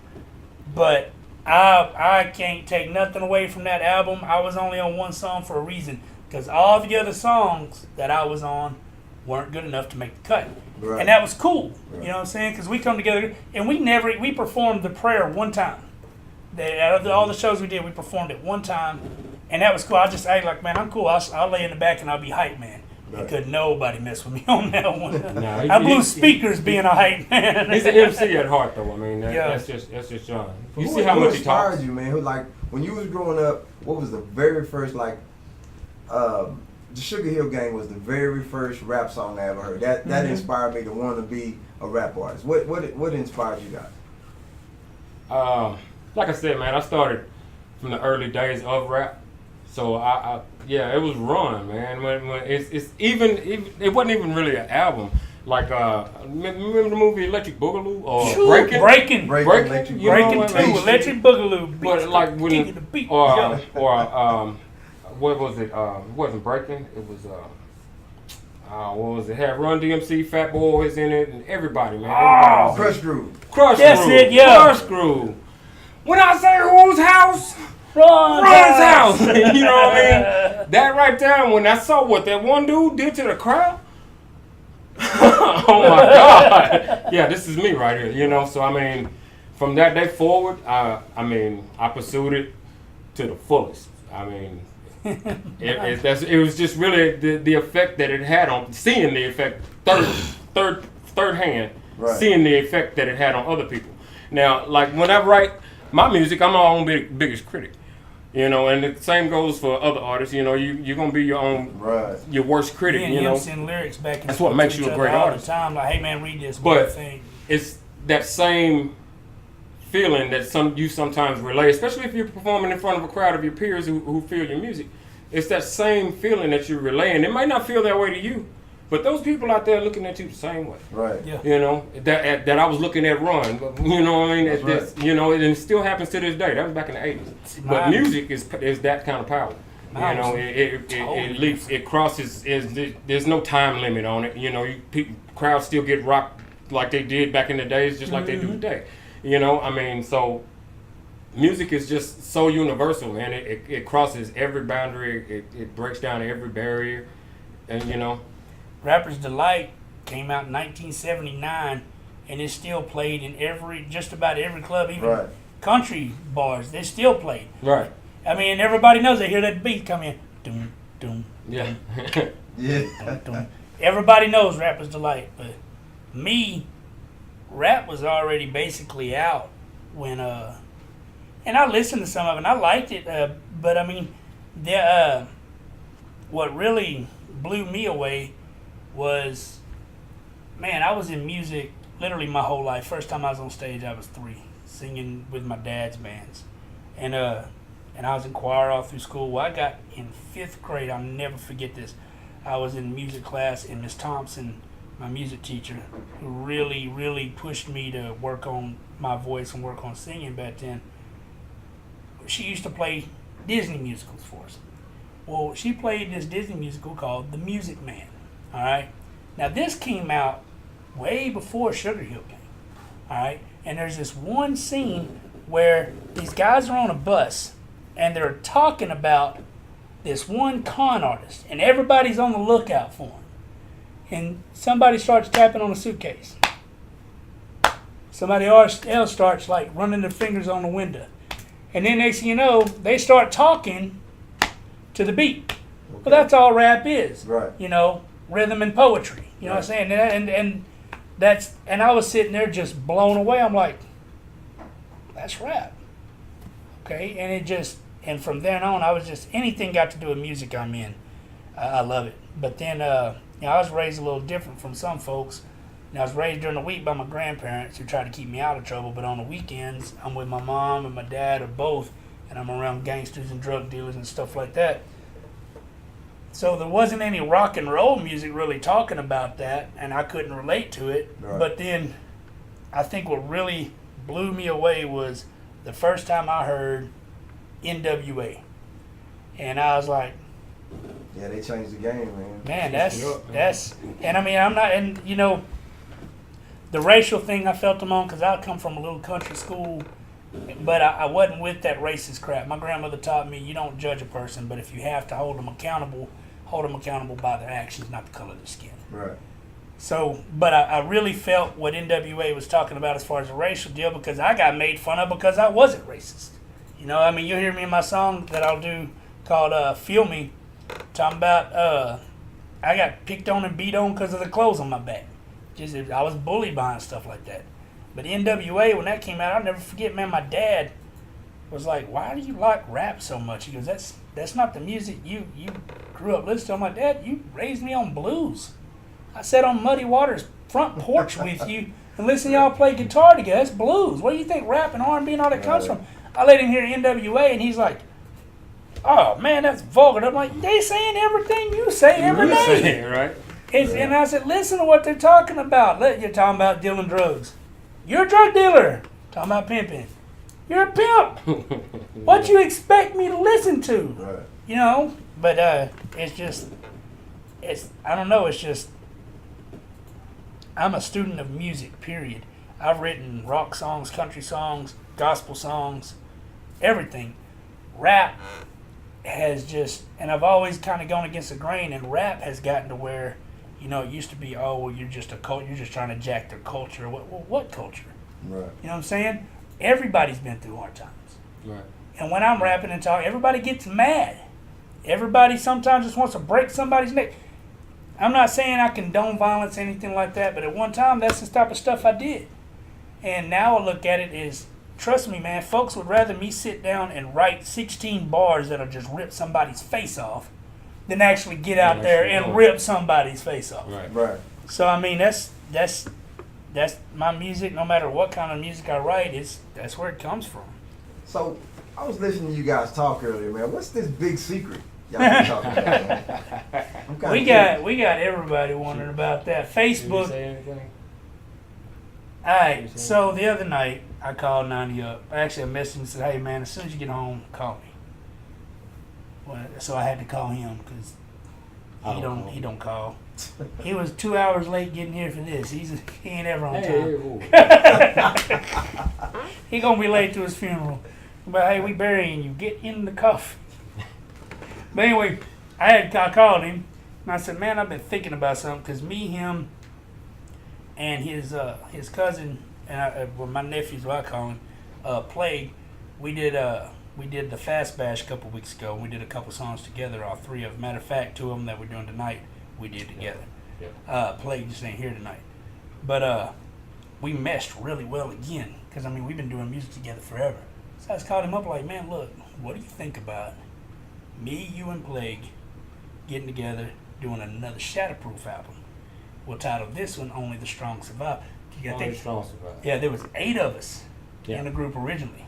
But I can't take nothing away from that album. I was only on one song for a reason, because all the other songs that I was on weren't good enough to make the cut. Right. And that was cool. Right. You know what I'm saying? Because we come together, and we performed the prayer one time. Out of all the shows we did, we performed it one time, and that was cool. I like, man, I'm cool. I'll lay in the back and I'll be hype man. Right. And could nobody mess with me on that one. Nah, I blew speakers being a hype man. He's an MC at heart, though. I mean, Yeah. that's just John. You Who- see how who much he talks. inspired you, man? Who, like, when you was growing up, what was the very first, like, the Sugar Hill Gang was the very first rap song I ever heard. That inspired me to want to be a rap artist. What inspired you guys? Like I said, man, I started from the early days of rap. So it was Run, man. When it's even it wasn't even really an album. Like remember the movie Electric Boogaloo or Breaking? Breaking, Breaking, you know Breaking what, 2, man? Electric Boogaloo. But like when King of the beat. or what was it? It wasn't Breaking. It was what was it? Had Run DMC, Fat Boys in it, and everybody, man. Oh, Crush Groove. Crush That's Groove. it, yeah. Crush Groove. When I say whose house? Ron's Ron's house. You know what I mean? That right there, when I saw what that one dude did to the crowd, oh my God. Yeah, this is me right here, you know? So, I mean, from that day forward, I pursued it to the fullest. I mean, it was just really the effect that it had on, seeing the effect third hand, Right. seeing the effect that it had on other people. Now, like when I write my music, I'm my own biggest critic. You know, and the same goes for other artists. You know, you're gonna be your own, your worst critic. Me and you know, him send lyrics back and that's what forth makes to you each a great other all artist. the time. Like, hey man, read this. But thing. it's that same feeling that you sometimes relay, especially if you're performing in front of a crowd of your peers who feel your music. It's that same feeling that you're relaying. It might not feel that way to you, but those people out there looking at you the same way. Right. Yeah. You know, that I was looking at Run. You know what I mean? That's right. You know, and it still happens to this day. That was back in the 80s. But music is that kind of power. You know, it leaps, it crosses. There's no time limit on it. You know, crowds still get rocked like they did back in the days, just like they do today. You know, I mean, so music is just so universal, man. It crosses every boundary. It breaks down every barrier, and you know. Rapper's Delight came out in 1979, and it's still played in just about every club, even country bars. They still played. Right. I mean, everybody knows. They hear that beat come in. Doom, doom. Yeah. Doom, doom. Everybody knows Rapper's Delight, but me, rap was already basically out when and I listened to some of it and I liked it, but I mean, what really blew me away was, man, I was in music literally my whole life. First time I was on stage, I was 3, singing with my dad's bands, and I was in choir all through school. Well, I got in 5th grade. I'll never forget this. I was in music class, and Miss Thompson, my music teacher, who really, really pushed me to work on my voice and work on singing back then, she used to play Disney musicals for us. Well, she played this Disney musical called The Music Man. All right. Now, this came out way before Sugar Hill came. All right. And there's this one scene where these guys are on a bus and they're talking about this one con artist, and everybody's on the lookout for him. And somebody starts tapping on a suitcase. Somebody else starts like running their fingers on the window. And then next thing you know, they start talking to the beat. Okay. Well, that's all rap is. Right. You know, rhythm and poetry. You know what I'm saying? And I was sitting there just blown away. I'm like, that's rap. Okay? And from then on, I was just, anything got to do with music, I'm in. I love it. But then, I was raised a little different from some folks. I was raised during the week by my grandparents who tried to keep me out of trouble, but on the weekends, I'm with my mom and my dad or both, and I'm around gangsters and drug dealers and stuff like that. So there wasn't any rock and roll music really talking about that, and I couldn't relate to it. Right. But then I think what really blew me away was the first time I heard NWA. And I was like, yeah, they changed the game, man. Man, that's, and I mean, I'm not, and you know, the racial thing I felt them on because I come from a little country school, but I wasn't with that racist crap. My grandmother taught me you don't judge a person, but if you have to hold them accountable by their actions, not the color of their skin. Right. So, but I really felt what NWA was talking about as far as a racial deal because I got made fun of because I wasn't racist. You know, I mean, you'll hear me in my song that I'll do called Feel Me, talking about I got picked on and beat on because of the clothes on my back. I was bullied behind stuff like that. But NWA, when that came out, I'll never forget, man, my dad was like, why do you like rap so much? He goes, that's not the music you grew up listening to. I'm like, Dad, you raised me on blues. I sat on Muddy Waters' front porch with you and listened to y'all play guitar together. That's blues. Where do you think rap and R&B and all that comes from? I let him hear NWA, and he's like, oh, man, that's vulgar. I'm like, they saying everything you say every day. Right? And I said, listen to what they're talking about. You're talking about dealing drugs. You're a drug dealer. Talking about pimping. You're a pimp. What you expect me to listen to? Right. You know? But I don't know, it's just, I'm a student of music, period. I've written rock songs, country songs, gospel songs, everything. Rap has just, and I've always kind of gone against the grain, and rap has gotten to where, you know, it used to be, oh, well, you're just you're just trying to jack their culture. What culture? Right. You know what I'm saying? Everybody's been through hard times. Right. And when I'm rapping and talking, everybody gets mad. Everybody sometimes just wants to break somebody's neck. I'm not saying I condone violence or anything like that, but at one time, that's the type of stuff I did. And now I look at it as, trust me, man, folks would rather me sit down and write 16 bars that'll just rip somebody's face off than actually get out there and rip somebody's face off. Right. Right. So, I mean, that's my music. No matter what kind of music I write, that's where it comes from. So, I was listening to you guys talk earlier, man. What's this big secret y'all been talking about? We got everybody wondering about that. Facebook. Did you say anything? Alright, so the other night I called 90 up. Actually, I messaged him and said, hey man, as soon as you get home, call me. Well, so I had to call him because he don't call. He was 2 hours late getting here for this. He ain't ever on time. He gonna be late to his funeral. But hey, we burying you. Get in the coffin. But anyway, I called him and I said, man, I've been thinking about something because me, him, and his cousin, and my nephews, what I call him, Plague, we did the Fast Bash a couple weeks ago. We did a couple songs together, all three of them. Matter of fact, two of them that we're doing tonight, we did together. Yeah. Plague just ain't here tonight. But we meshed really well again because, I mean, we've been doing music together forever. So I just called him up like, man, look, what do you think about me, you, and Plague getting together, doing another Shatterproof album? We'll title this one "Only the Strong Survive." Only the Strong Survive. Yeah, there was 8 of us in the group originally,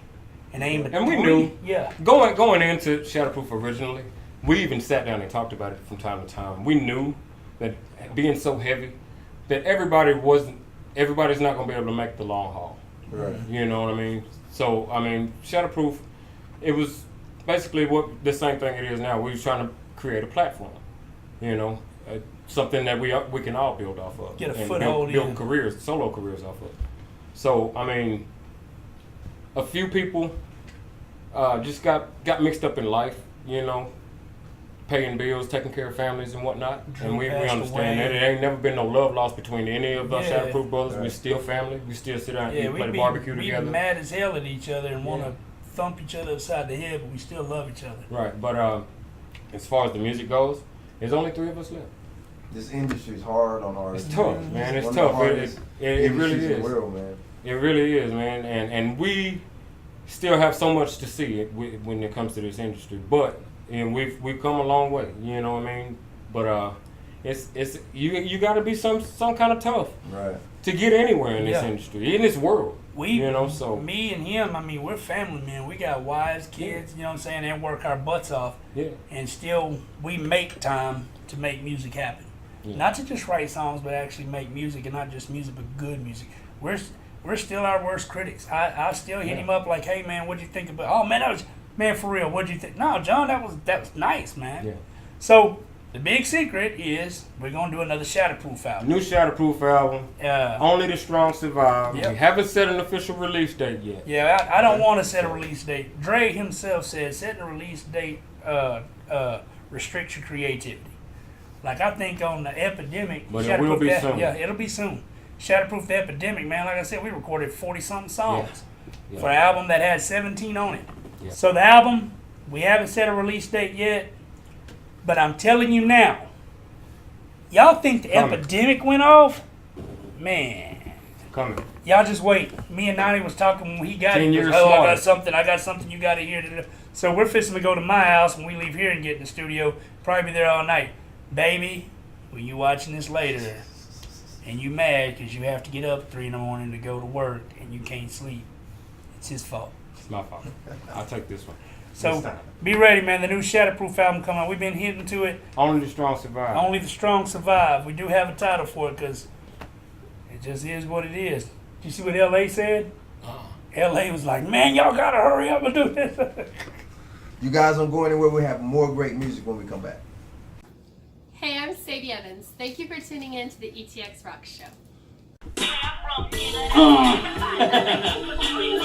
and we knew. Yeah. Going into Shatterproof originally, we even sat down and talked about it from time to time. We knew that being so heavy, that everybody's not going to be able to make the long haul. Right. You know what I mean? So, I mean, Shatterproof, it was basically the same thing it is now. We were trying to create a platform, you know, something that we can all build off of. Get a and foothold build careers, solo careers off of. So, I mean, a few people just got mixed up in life, you know, paying bills, taking care of families and whatnot. And we understand that. It ain't never been no love lost between any of us Shatterproof brothers. Right. We still family. We still sit down and eat, play barbecue together. We mad as hell at each other and want to thump each other upside the head, but we still love each other. Right. But as far as the music goes, there's only 3 of us left. This industry's hard on artists. It's tough, man. It's tough. It really is. In the world, man. It really is, man. And we still have so much to see when it comes to this industry. But we've come a long way, you know what I mean? But it's you got to be some kind of tough, right, to get anywhere in this industry, in this world. So me and him, I mean, we're family, man. We got wives, kids, you know what I'm saying, and work our butts off. Yeah. And still we make time to make music happen. Yeah. Not to just write songs, but actually make music, and not just music, but good music. We're still our worst critics. I still hit him up like, hey man, what'd you think about? Oh man, for real, what'd you think? No, John, that was nice, man. Yeah. So the big secret is we're gonna do another Shatterproof album. New Shatterproof album. Only the Strong Survive. Yep. We haven't set an official release date yet. Yeah, I don't want to set a release date. Dre himself said setting a release date restricts your creativity. Like I think on the Epidemic, but it will be soon. Yeah, it'll be soon. Shatterproof the Epidemic, man. Like I said, we recorded 40-something songs for an album that had 17 on it. Yeah. So the album, we haven't set a release date yet, but I'm telling you now, y'all think the Epidemic went off? Man. Coming. Y'all just wait. Me and Nani was talking when he got here. I got something you got to hear. So we're fixing to go to my house when we leave here and get in the studio. Probably be there all night. Baby, when you watching this later and you mad because you have to get up at 3 in the morning to go to work and you can't sleep, it's his fault. It's my fault. I'll take this one. So be ready, man. The new Shatterproof album coming out. We've been hitting to it. Only the Strong Survive. Only the Strong Survive. We do have a title for it because it just is what it is. Did you see what LA said? LA was like, man, y'all gotta hurry up and do this. You guys don't go anywhere. We have more great music when we come back. Hey, I'm Sadie Evans. Thank you for tuning in to the ETX ROCKS Show.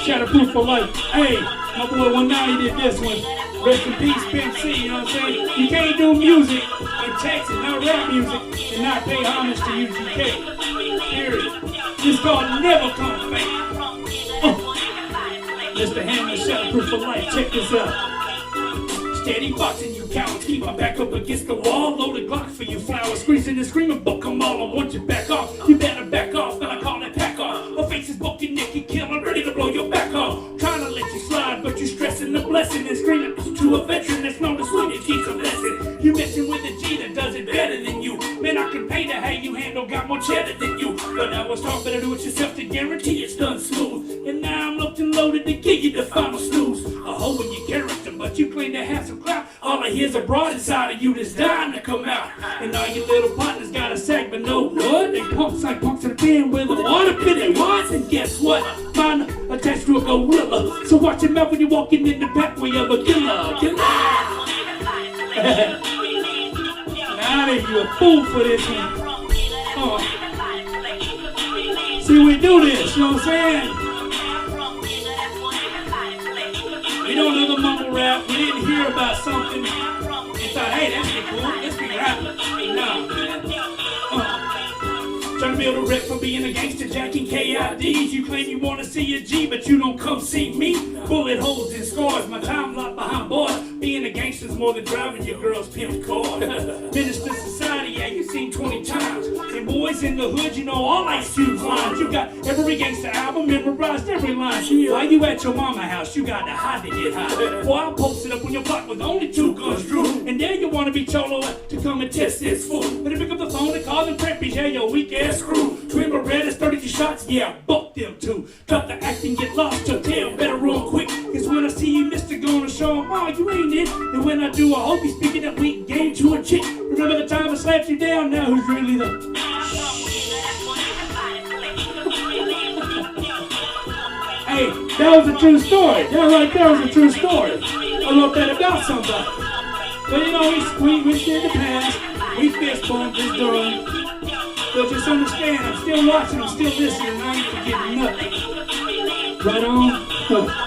Shatterproof for life. Hey, my boy 190 did this one. Rest in peace, Ben C. You know what I'm saying? You can't do music in Texas, not rap music, and not pay homage to UGK. Period. This called Never Come Fake. Myzta Hamblen, Shatterproof for life. Check this out. Steady boxing, you cowards, keep my back up against the wall. Loaded Glocks for you flowers, squeezing and screaming, but come on, I want you back off. You better back off, then I call it pack off. My face is bulky, Nicky Kill, I'm ready to blow your back off. Trying to let you slide, but you stressing the blessing and screaming to a veteran that's known to swing and teach a lesson. You messing with a G that does it better than you. Man, I can pay to how you handle, got more cheddar than you. But now it's time better do it yourself to guarantee it's done smooth. And now I'm locked and loaded to give you the final snooze. A hole in your character, but you claim to have some clout. All I hear's a broad inside of you that's dying to come out. And all your little partners got a sack, but no blood. They punks like punks in the bin with a water pit they was. And guess what? Mine attached to a gorilla. So watch your mouth when you're walking in the pathway of a killer. Now you a fool for this one. See, we do this, you know what I'm saying? We don't do the mumble rap. We didn't hear about something and thought, hey, that'd be cool. Let's be rapping. No, man. Trying to build a rep for being a gangster, jacking KIDs. You claim you want to see a G, but you don't come see me. Bullet holes and scars, my time locked behind bars. Being a gangster's more than driving your girl's pimp car. Minister society, yeah, you've seen 20 times. And boys in the hood, you know all Ice Cube's lines. You got every gangster album, memorized every line. While you at your mama house, you got to hide to get high. Boy, I'm posted up on your block with only 2 guns drew. And there you want to be Cholo to come and test this fool. Better pick up the phone and call them preppies, yeah, your weak ass crew. Twin Berettas, 32 shots, yeah, buck them too. Cut the acting, get lost, your tail better run quick. Cause when I see you, Mr. Gonna show 'em all you ain't it. And when I do, I hope you speaking that weak game to a chick. Remember the time I slapped you down? Now who's really the... Hey, that was a true story. That right there was a true story. I wrote that about somebody. But you know, we share the past. We fist bumped this done. But just understand, I'm still watching, I'm still listening, I ain't forgetting nothing. Right on?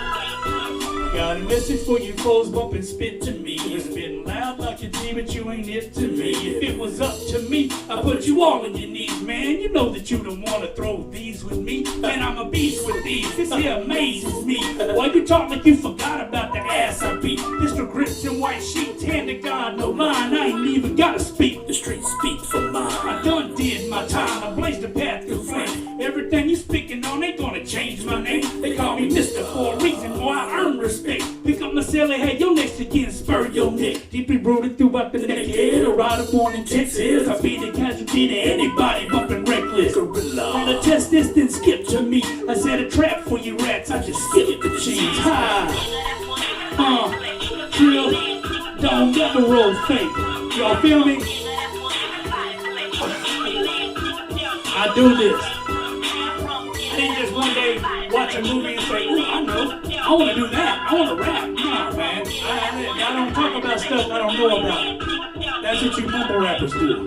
Got a message for you foes bumping spit to me. You're spitting loud like your G, but you ain't it to me. If it was up to me, I put you all on your knees, man. You know that you don't want to throw these with me. Man, I'm a beast with these. This here amazes me. Why you talk like you forgot about the ass I beat? Mr. Grips and white sheets, hand to God, no line. I ain't even gotta speak. The streets speak for mine. I done did my time. I blazed the path through flame. Everything you speaking on ain't gonna change my name. They call me Mr. for a reason, boy. I earn respect. Pick up my celly, hey, your next again, spur your neck. Deeply rooted throughout the neck, yeah, the rider born in Texas. I be the casualty to anybody bumping reckless. Gorilla. On the test this, then skip to me. I set a trap for you rats, I just skip the cheese. Ha! Drill, don't never roll fake. Y'all feel me? I do this. I didn't just one day watch a movie and say, ooh, I know, I want to do that. I want to rap. Nah, man. I don't talk about stuff I don't know about. That's what you mumble rappers do.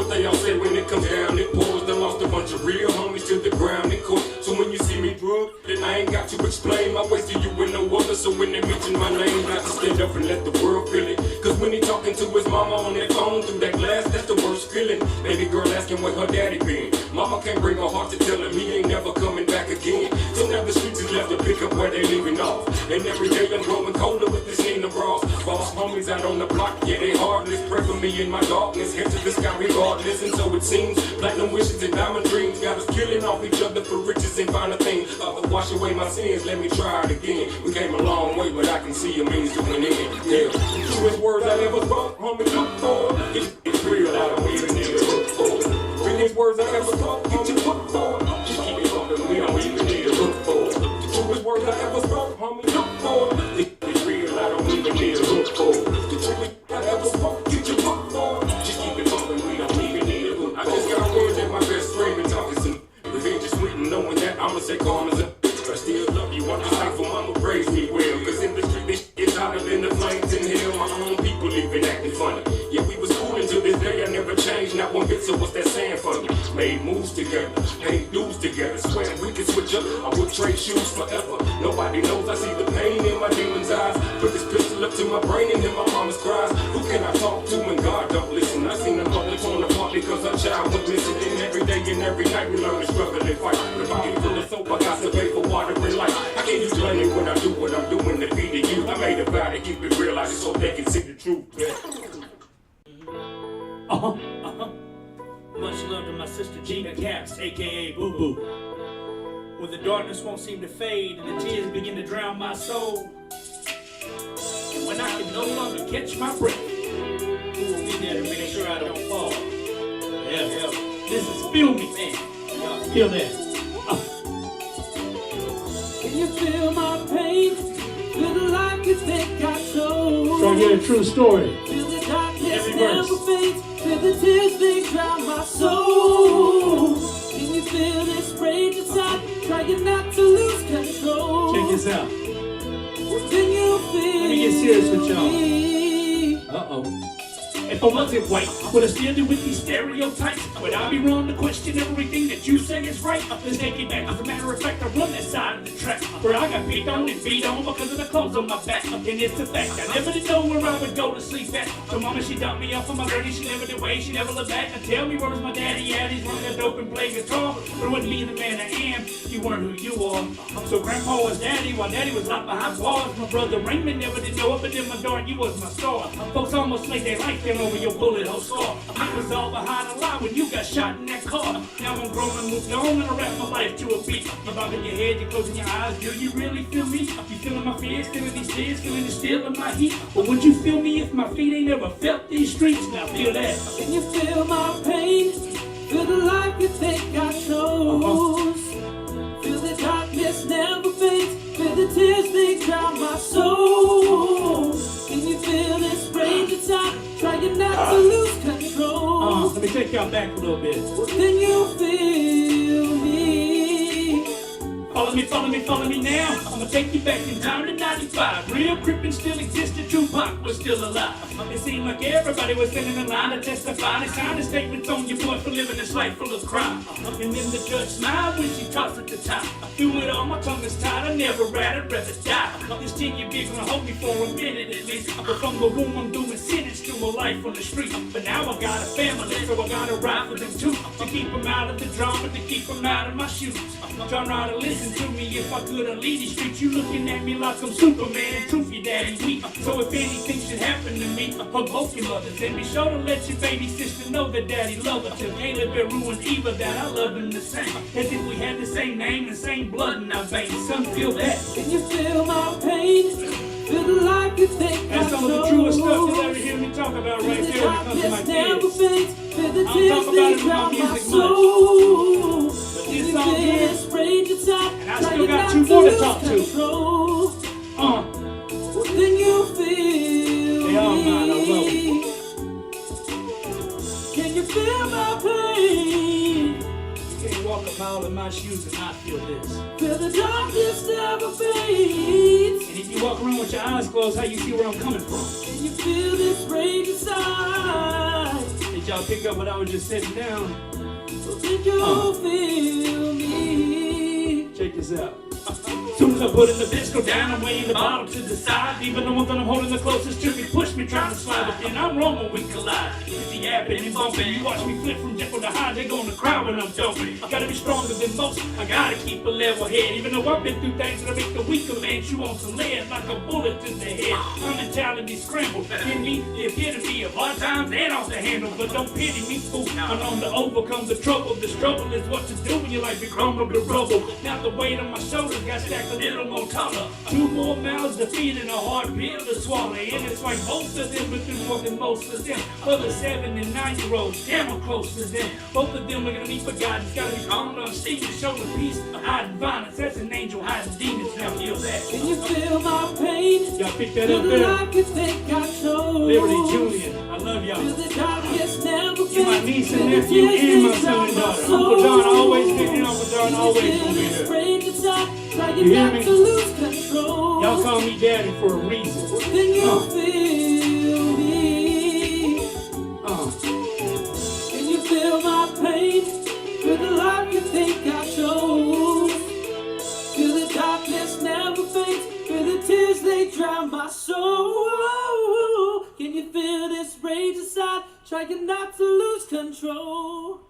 They all say when it comes down, it pours. They lost a bunch of real homies to the ground, it course. So when you see me drunk, then I ain't got to explain my ways to you and no other. So when they mention my name, I just stand up and let the world feel it. Cause when he talking to his mama on that phone through that glass, that's the worst feeling. Baby girl asking where her daddy been. Mama can't bring her heart to tell him he ain't never coming back again. So now the streets is left to pick up where they leaving off. And every day I'm growing colder with this Nina Ross. Boss homies out on the block, yeah, they heartless. Pray for me in my darkness, head to the sky regardless. And so it seems, platinum wishes and diamond dreams got us killing off each other for riches and finer things. Father, wash away my sins, let me try it again. We came a long way, but I can see a means to win in. Yeah, the truest words I ever spoke, homie, look for. It's real, I don't even need to look for. Realest words I ever spoke, get your foot for. Just keep it bumping, we don't even need to look for. The truest words I ever spoke, homie, look for. It's real, I don't even need to look for. The truest I ever spoke, get your foot for. Just keep it bumping, we don't even need to look for. I just got words that my best friend been talking some. Revenge is sweet and knowing that I'ma say karma's a. I still love you, I'm just thankful mama raised me well. Cause in the street this shit is hotter than the flames in hell. My own people even acting funny. Yeah, we was cool until this day, I never changed, not one bit, so what's that saying for me? Made moves together, paid dues together, swear we could switch up, I would trade shoes forever. Nobody knows I see the pain in my demon's eyes. Put this pistol up to my brain and hear my mama's cries. Who can I talk to when God don't listen? I seen the mother torn apart because her child went missing. And every day and every night we learn to struggle and fight. But if I get full of soap, I got to pay for water and light. I can't use blame when I do what I'm doing to feed the youth. I made a vow to keep it real, I just hope they can see the truth. Yeah. Much love to my sister Gina Caps, aka Boo Boo. When the darkness won't seem to fade and the tears begin to drown my soul, and when I can no longer catch my breath, who will be there to make sure I don't fall? Hell, this is Feel Me, man. Y'all feel that? Can you feel my pain? Feel the light you think I chose. So I get a true story. Feel the darkness Every never verse. fades. Feel the tears they drown my soul. Can you feel this rage inside? Trying not to lose control. Check this out. Can you feel? Let me get serious with y'all. me? Uh-oh. If I wasn't white, would I still do with these stereotypes? Would I be wrong to question everything that you say is right? Let's take it back. As a matter of fact, I run that side of the track where I got beat on and beat on because of the clothes on my back. And it's a fact, I never did know where I would go to sleep at. So mama, she dumped me off on my journey. She never did wait, she never looked back. And tell me where was my daddy at? He's running that dope and playing guitar. But it wasn't me the man I am. You weren't who you are. So grandpa was daddy while daddy was locked behind bars. My brother Raymond never did know it, but then my daughter, you was my star. Folks almost laid their life down over your bullet hole scar. I was all behind a lie when you got shot in that car. Now I'm grown and moved on and I rap my life to a beat. You're bobbing your head, you're closing your eyes. Do you really feel me? You feeling my fears, feeling these tears, feeling the still of my heat? But would you feel me if my feet ain't ever felt these streets? Now feel that. Can you feel my pain? Feel the life you think I chose. Feel the darkness never fades. Feel the tears they drown my soul. Can you feel this rage inside? Trying not to lose control. Let me take y'all back a little bit. Then you feel me. Follow me now. I'ma take you back in time to 95. Real Crippin' still existed, Tupac was still alive. It seemed like everybody was standing in line to testify. They signed a statement on your boy for living this life full of crime. And then the judge smiled when she tossed at the time. Through it all, my tongue is tied. I never rather die. This 10-year big gonna hold me for a minute at least. But from the womb, I'm doing sentence to a life on the street. But now I got a family, so I gotta ride for them too. To keep them out of the drama, to keep them out of my shoes. John Ryder, listen to me. If I could, I'd lead these streets. You looking at me like I'm Superman, and truth, your daddy weak. So if anything should happen to me, hug both your mothers. And be sure to let your baby sister know that daddy love her. Till Caleb and ruined Eva, that I love him the same. As if we had the same name and same blood in our veins. Some feel that. Can you feel my pain? Feel the life you think That's some of the truest stuff you'll ever hear me talk about right there when it comes to my kids. Feel the I'll tears talk about they it with my drown my music much. soul. But Can this you song feel here, this rage inside? and I still got two more to talk to. Then you feel They all mine, I love me. Can you feel my pain? You can't walk a mile in my shoes and not feel this. Feel the darkness never fades. And if you walk around with your eyes closed, how you see where I'm coming from? Can you feel this rage inside? Did y'all pick up what I was just sitting down? Then you feel me. Check this out. Soon as I put in the disco down, I'm weighing the bottle to the side. Even the one that I'm holding the closest to me push me, trying to slide. But then I'm wrong when we collide. It's the yapping and bumping. You watch me flip from Jekyll to Hyde, they gonna cry when I'm jumping. Gotta be stronger than most. I gotta keep a level head. Even though I've been through things that make the weaker man chew on some lead like a bullet to the head. My mentality scrambled. In me, the epitome of hard times and off the handle. But don't pity me, fool. I'm on to overcome the trouble. The struggle is what to do when your life be crumbled to rubble. Now the weight on my shoulders got stacked a little more taller. 2 more mouths to feed and a hard pill to swallow. And it's like both of them been through more than most of them. Other 7 and 9-year-olds, damn, I'm close to them. Both of them are gonna be forgotten. It's gotta be calm on stage to show the peace of hiding violence. That's an angel hiding demons. Now feel that. Can you feel my pain? Y'all pick that Feel up the there. life you think I chose. Liberty Julian, I love Feel y'all. the darkness never fades. You're my niece and Feel the nephew tears and my they son drown and my daughter. soul. Uncle John always been here. Uncle John always gonna be Feel this here. rage inside, trying You hear not me? to lose control. Y'all call me daddy for a reason. Then you feel me. Can you feel my pain? Feel the life you think I chose. Feel the darkness never fades. Feel the tears they drown my soul. Can you feel this rage inside? Trying not to lose control.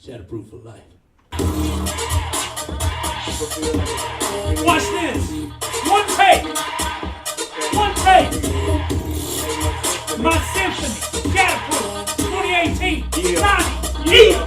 Shatterproof for life. Watch this. One take. My symphony. Shatterproof. 2018. Yeah.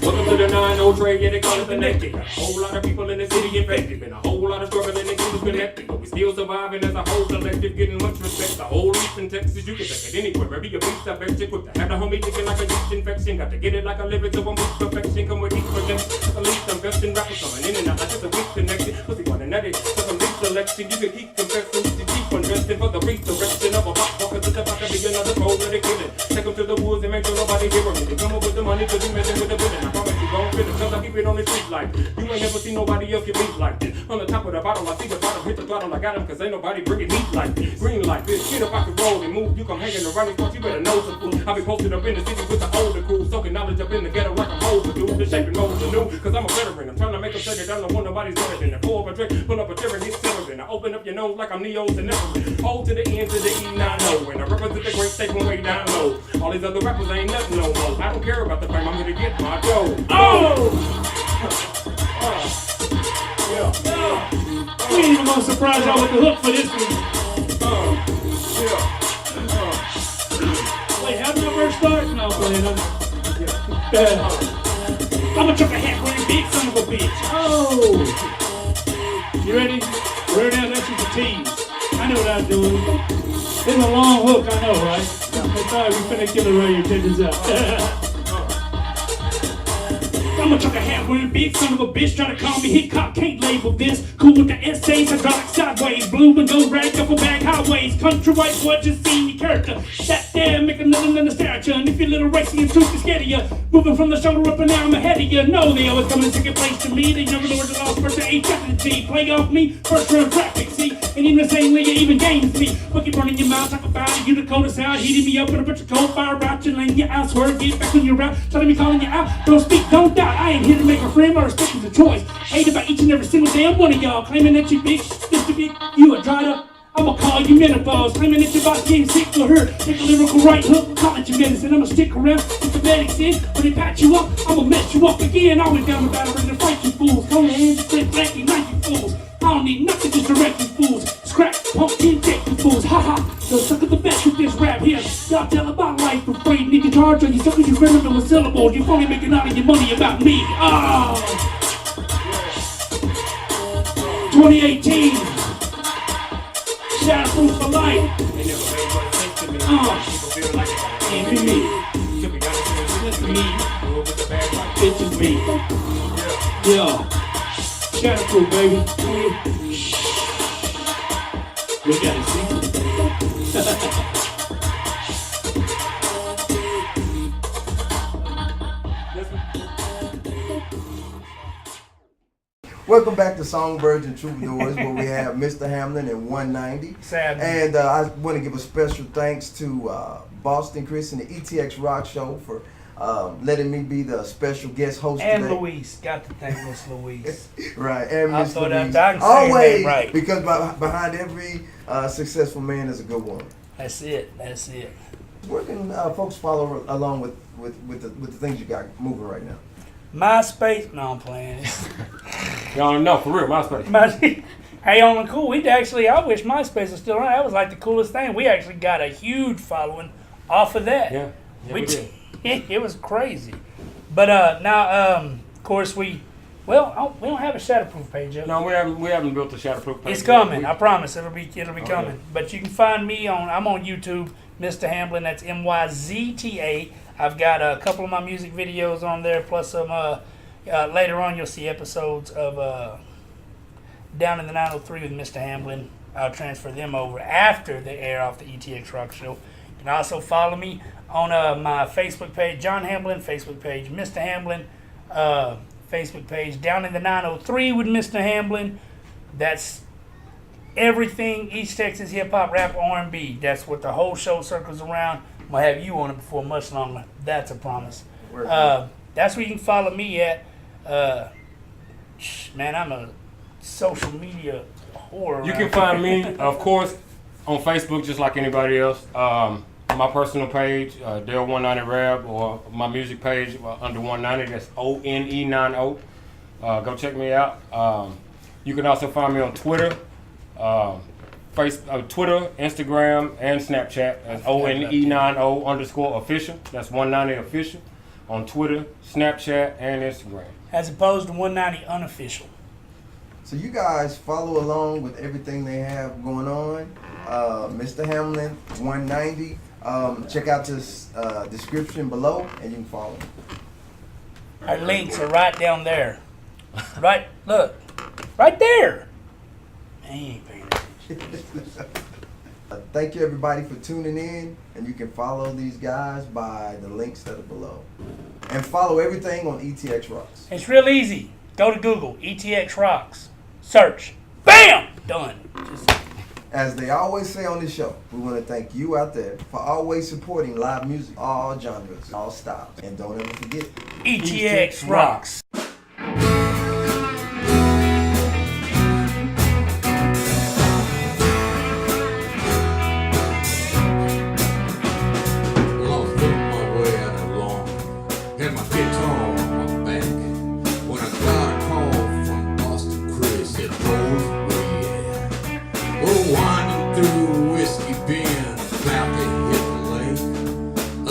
Welcome to the 9-0 trade, yeah, they call it the naked. A whole lot of people in the city infected, and a whole lot of struggling and keep us connected. But we still surviving as a whole collective, getting much respect. The whole Eastern Texas, you can take it anywhere. Every a beast, I bet you quick to have the homie thinking like a yeast infection. Got to get it like a liver to a moose perfection. Come with each project. At least I'm best in rappers coming in and out like it's a weak connection. Pussy one and nutty, for some deep selection. You can keep confessing, you can keep undressing for the resurrection of a pop walker to the back of the another cold that they killing. Take them to the woods and make sure nobody hear them. They come up with the money cause you messing with the villain. I promise you gon' feel it cause I keep it on the street like this. You ain't never seen nobody else get beat like this. On the top of the bottle, I see the bottom, hit the throttle, I got him cause ain't nobody bringing meat like this. Green like this, get up out the road and move. You come hanging around these you better know some food. I be posted up in the city with the older crew, soaking knowledge up in the ghetto like I'm overdue. The shaping modes are new, cause I'm a veteran. I'm trying to make them say that I don't want nobody's better than the pour of a drink, pull up a chair and hit celebrant. I open up your nose like I'm Neo's and Neverland. O to the end to the E9O, and I represent the great state from way down low. All these other rappers ain't nothing no more. I don't care about the fame, I'm here to get my dough. Oh! We ain't even gonna surprise y'all with the hook for this one. I'm a trucker hat wearing big son of a bitch. Oh! You ready? Where now? That's just a tease. I know what I'm doing. It's a long hook, I know, right? That's all right, we finna kill it right here. Check this out. I'm a trucker hat wearing big son of a bitch. Try to call me hip hop, can't label this. Cool with the essays, hydraulic sideways. Blue and gold rag, duffel bag highways. Country white boy, just see me character. That there, make another statue. And if you're a little racy and truth is scared of you, moving from the shoulder up and now I'm ahead of you. No, they always come in second place to me. They never know where the lost person ain't got the G. Play off me, first round traffic, see? And even the same way you even games me. But keep running your mouth, talk about it. You the coldest out, heating me up in a bunch of cold fire out. You laying your out, swerve, get back on your route. Telling me calling you out, don't speak, don't doubt. I ain't here to make a friend or respect is a choice. Hated by each and every single damn one of y'all. Claiming that you big, Mr. Big, you a dried up. I'ma call you menopause. Claiming that your boss getting sick or hurt. Take a lyrical right hook, call it your medicine. I'ma stick around with the medics in. When they patch you up, I'ma mess you up again. Always down the battle ready to fight you fools. Come on, hands straight black and like you fools. I don't need nothing, just direct you fools. Scrap, punk, inject you fools. Ha ha. So suck at the best with this rap here. Y'all tell about life for free. Nigga charge on you suckers, you criminal with syllables. You probably making all of your money about me. 2018. Shatterproof for life. Ain't me. Me. Bitches me. Yeah. Shatterproof, baby. We got it, see? Welcome back to Songbirds and Troubadours, where we have Myzta Hamblen and 190. Sad. And I want to give a special thanks to Boston Chris and the ETX ROCKS Show for letting me be the special guest host And today. Louise. Got to thank Miss Louise. Right, and I Miss thought Louise. I can say Always, your name right. because behind every successful man is a good woman. That's it. That's it. Where can folks follow along with the things you got moving right now? MySpace. No, I'm playing. Y'all know, for real, MySpace. Hey, on the cool, I wish MySpace was still around. That was like the coolest thing. We actually got a huge following off of that. Yeah, we did. It was crazy. But now, of course, we don't have a Shatterproof page yet. No, we haven't built a Shatterproof page. It's coming. I promise. It'll be coming. Yeah. But you can find me I'm on YouTube, Myzta Hamblen. That's MYZTA. I've got a couple of my music videos on there, plus some. Later on, you'll see episodes of Down in the 903 with Myzta Hamblen. I'll transfer them over after they air off the ETX ROCKS Show. You can also follow me on my Facebook page, John Hamblen, Facebook page, Myzta Hamblen, Facebook page, Down in the 903 with Myzta Hamblen. That's everything East Texas hip hop, rap, R&B. That's what the whole show circles around. I'm going to have you on it before much longer. That's a promise. That's where you can follow me at. Man, I'm a social media whore. You can find me, of course, on Facebook just like anybody else. My personal page, Dale 190 Rap, or my music page under 190. That's ONE90. Go check me out. You can also find me on Twitter, Twitter, Instagram, and Snapchat as ONE90_official. That's 190 official on Twitter, Snapchat, and Instagram. As opposed to 190 unofficial. So you guys follow along with everything they have going on. Myzta Hamblen, 190. Check out this description below, and you can follow them. Our links are right down there. Right, look, right there. Man, you ain't paying attention. Thank you everybody for tuning in, and you can follow these guys by the links that are below. And follow everything on ETX ROCKS. It's real easy. Go to Google, ETX ROCKS. Search. Bam! Done. As they always say on this show, we want to thank you out there for always supporting live music, all genres, all styles. And don't ever forget, ETX ROCKS. Winding through whiskey bin, about to hit the lake. A